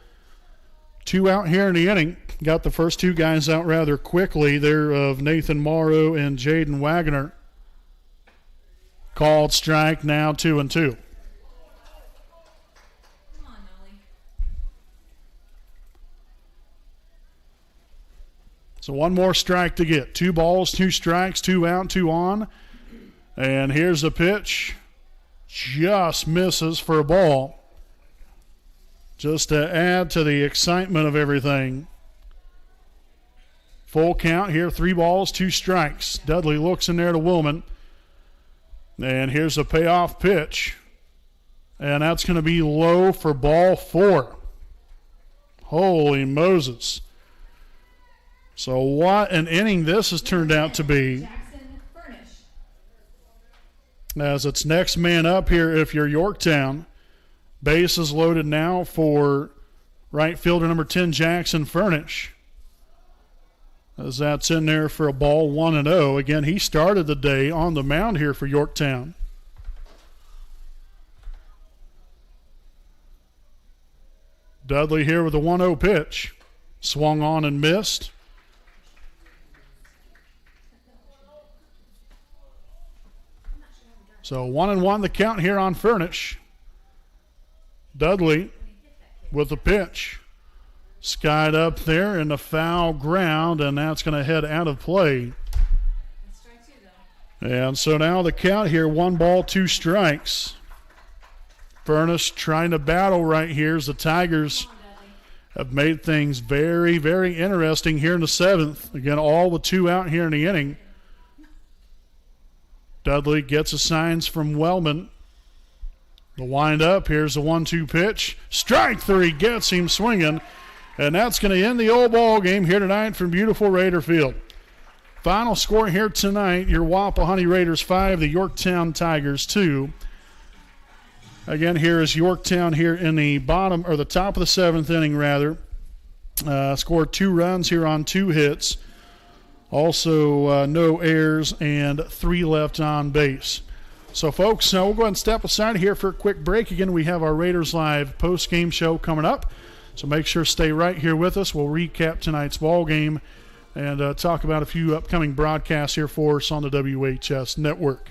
2 out here in the inning. Got the first 2 guys out rather quickly there of Nathan Morrow and Jaden Wagner. Called strike, now 2-2. Come on, Nolly. So 1 more strike to get. 2 balls, 2 strikes, 2 out, 2 on. And here's the pitch. Just misses for a ball. Just to add to the excitement of everything. Full count here, 3 balls, 2 strikes. Dudley looks in there to Willman. And here's a payoff pitch. And that's going to be low for ball 4. Holy Moses. So what an inning this has turned out to be. Jackson Furnish. As it's next man up here if you're Yorktown. Base is loaded now for right fielder number 10, Jackson Furnish. As that's in there for a ball 1-0. Again, he started the day on the mound here for Yorktown. Dudley here with a 1-0 pitch. Swung on and missed. So 1-1 the count here on Furnish. Dudley with the pitch. Skied up there in the foul ground, and that's going to head out of play. That's strike 2, though. And so now the count here, 1 ball, 2 strikes. Furnace trying to battle right here as the Tigers have made things very, very interesting here in the 7th. Again, all with 2 out here in the inning. Dudley gets the signs from Wellman. The wind up, here's the 1-2 pitch. Strike 3 gets him swinging. And that's going to end the old ball game here tonight from beautiful Raider Field. Final score here tonight, your Wapahani Raiders 5, the Yorktown Tigers 2. Again, here is Yorktown here in the bottom, or the top of the seventh inning, rather. Scored 2 runs here on 2 hits. Also, no errors and 3 left on base. So, folks, we'll go ahead and step aside here for a quick break. Again, we have our Raiders Live post-game show coming up. So make sure to stay right here with us. We'll recap tonight's ball game and talk about a few upcoming broadcasts here for us on the WHS Network.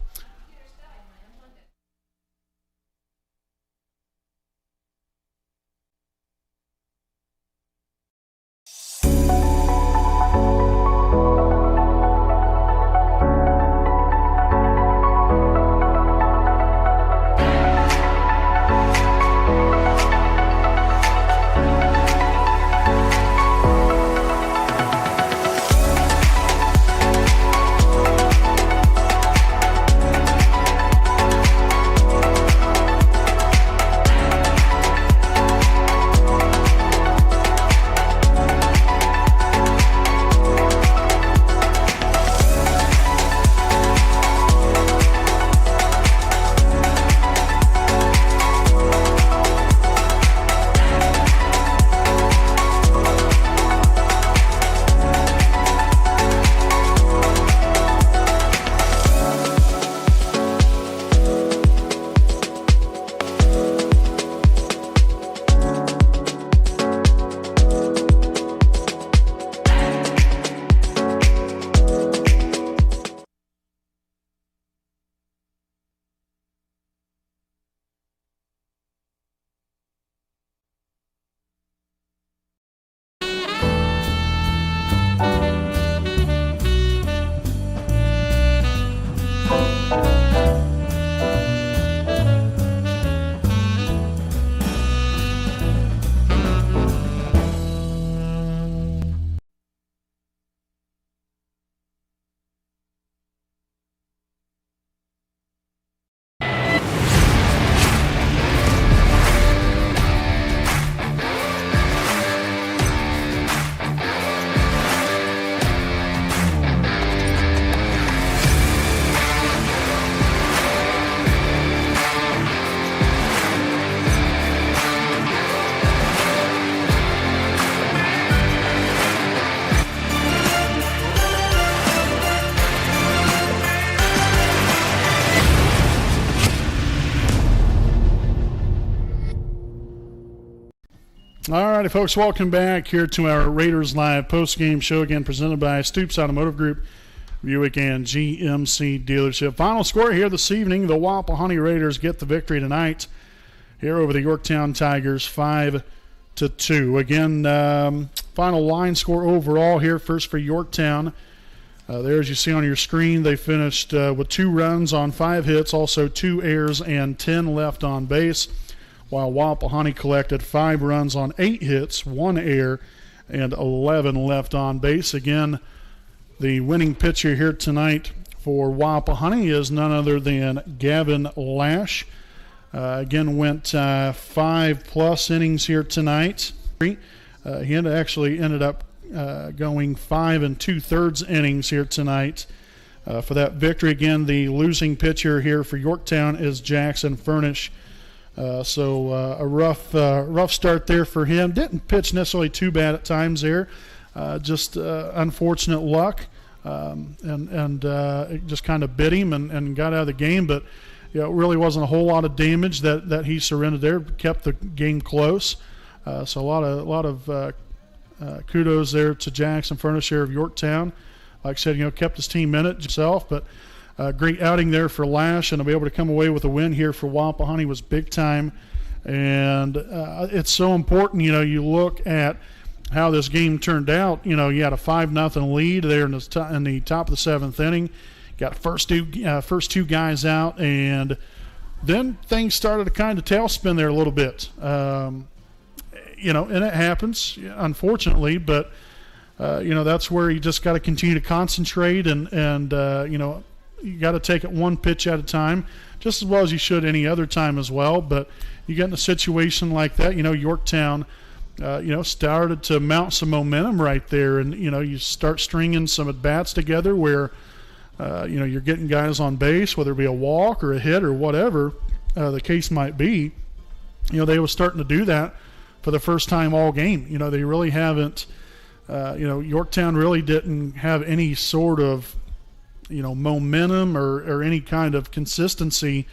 All righty, folks, welcome back here to our Raiders Live post-game show, again presented by Stoops Automotive Group, Buick and GMC Dealership. Final score here this evening, the Wapahani Raiders get the victory tonight here over the Yorktown Tigers, 5-2. Again, final line score overall here, first for Yorktown. There, as you see on your screen, they finished with 2 runs on 5 hits, also 2 errors and 10 left on base, while Wapahani collected 5 runs on 8 hits, 1 error, and 11 left on base. Again, the winning pitcher here tonight for Wapahani is none other than Gavin Lash. Again, went 5+ innings here tonight. He actually ended up going 5 2/3 innings here tonight for that victory. Again, the losing pitcher here for Yorktown is Jackson Furnish. So a rough start there for him. Didn't pitch necessarily too bad at times there. Just unfortunate luck, and it just kind of bit him and got out of the game. But it really wasn't a whole lot of damage that he surrendered there. Kept the game close. So a lot of kudos there to Jackson Furniture of Yorktown. Like I said, kept his team in it himself, but. Great outing there for Lash, and to be able to come away with a win here for Wapahani was big time. And it's so important, you look at how this game turned out. You had a 5-0 lead there in the top of the 7th inning. Got first two guys out, and then things started to kind of tailspin there a little bit. And it happens, unfortunately, but that's where you just got to continue to concentrate and you got to take it one pitch at a time, just as well as you should any other time as well. But you get in a situation like that, Yorktown started to mount some momentum right there. And, you start stringing some at-bats together where, you're getting guys on base, whether it be a walk or a hit or whatever the case might be. They were starting to do that for the first time all game. They really haven't, Yorktown really didn't have any sort of, momentum or any kind of consistency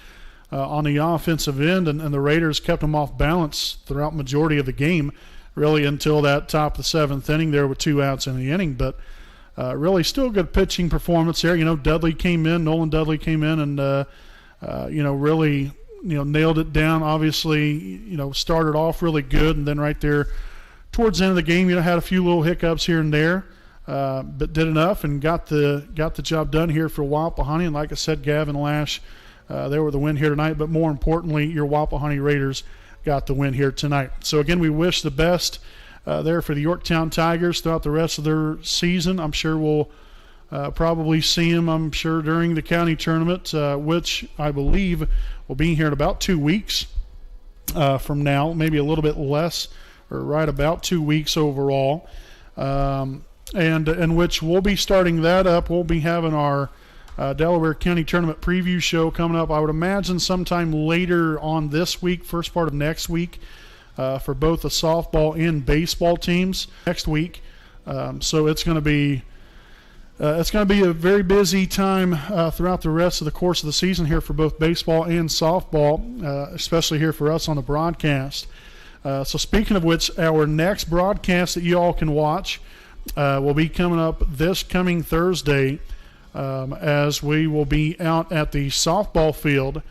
on the offensive end, and the Raiders kept them off balance throughout majority of the game, really until that top of the seventh inning there with 2 outs in the inning. But really still good pitching performance there. Nolan Dudley came in and, really, nailed it down. Obviously, started off really good, and then right there towards the end of the game, had a few little hiccups here and there, but did enough and got the job done here for Wapahani. And like I said, Gavin Lash, they were the win here tonight, but more importantly, your Wapahani Raiders got the win here tonight. So again, we wish the best there for the Yorktown Tigers throughout the rest of their season. I'm sure we'll probably see them, during the county tournament, which I believe will be here in about 2 weeks from now, maybe a little bit less, or right about 2 weeks overall. And which we'll be starting that up. We'll be having our Delaware County Tournament preview show coming up, I would imagine sometime later on this week, first part of next week, for both the softball and baseball teams next week. So it's going to be a very busy time throughout the rest of the course of the season here for both baseball and softball, especially here for us on the broadcast. So speaking of which, our next broadcast that you all can watch will be coming up this coming Thursday, as we will be out at the softball field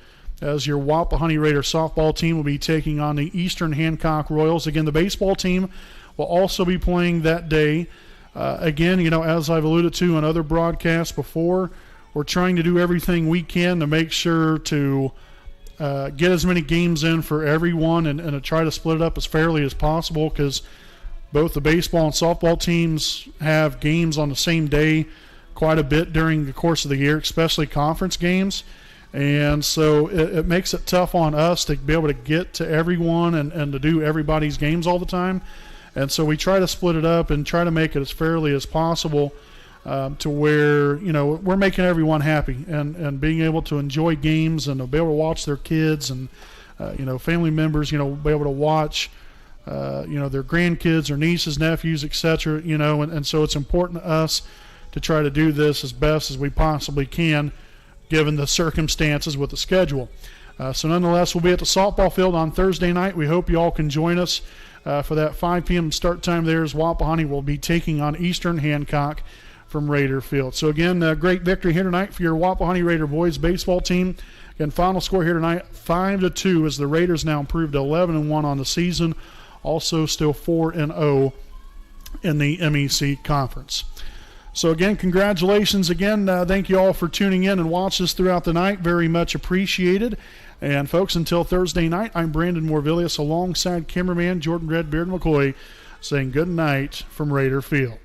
as your Wapahani Raider softball team will be taking on the Eastern Hancock Royals. Again, the baseball team will also be playing that day. Again, as I've alluded to in other broadcasts before, we're trying to do everything we can to make sure to get as many games in for everyone and to try to split it up as fairly as possible, because both the baseball and softball teams have games on the same day quite a bit during the course of the year, especially conference games. And so it makes it tough on us to be able to get to everyone and to do everybody's games all the time. And so we try to split it up and try to make it as fairly as possible, to where, we're making everyone happy and being able to enjoy games and to be able to watch their kids and, family members, be able to watch, their grandkids, their nieces, nephews, etc., and so it's important to us to try to do this as best as we possibly can, given the circumstances with the schedule. So nonetheless, we'll be at the softball field on Thursday night. We hope you all can join us for that 5 p.m. start time there, as Wapahani will be taking on Eastern Hancock from Raider Field. So again, a great victory here tonight for your Wapahani Raider boys baseball team. Again, final score here tonight, 5-2, as the Raiders now improved to 11-1 on the season. Also still 4-0 in the MEC Conference. So again, congratulations again. Thank you all for tuning in and watching us throughout the night. Very much appreciated. And folks, until Thursday night, I'm Brandon Morvillius alongside cameraman Jordan Redbeard McCoy, saying good night from Raider Field.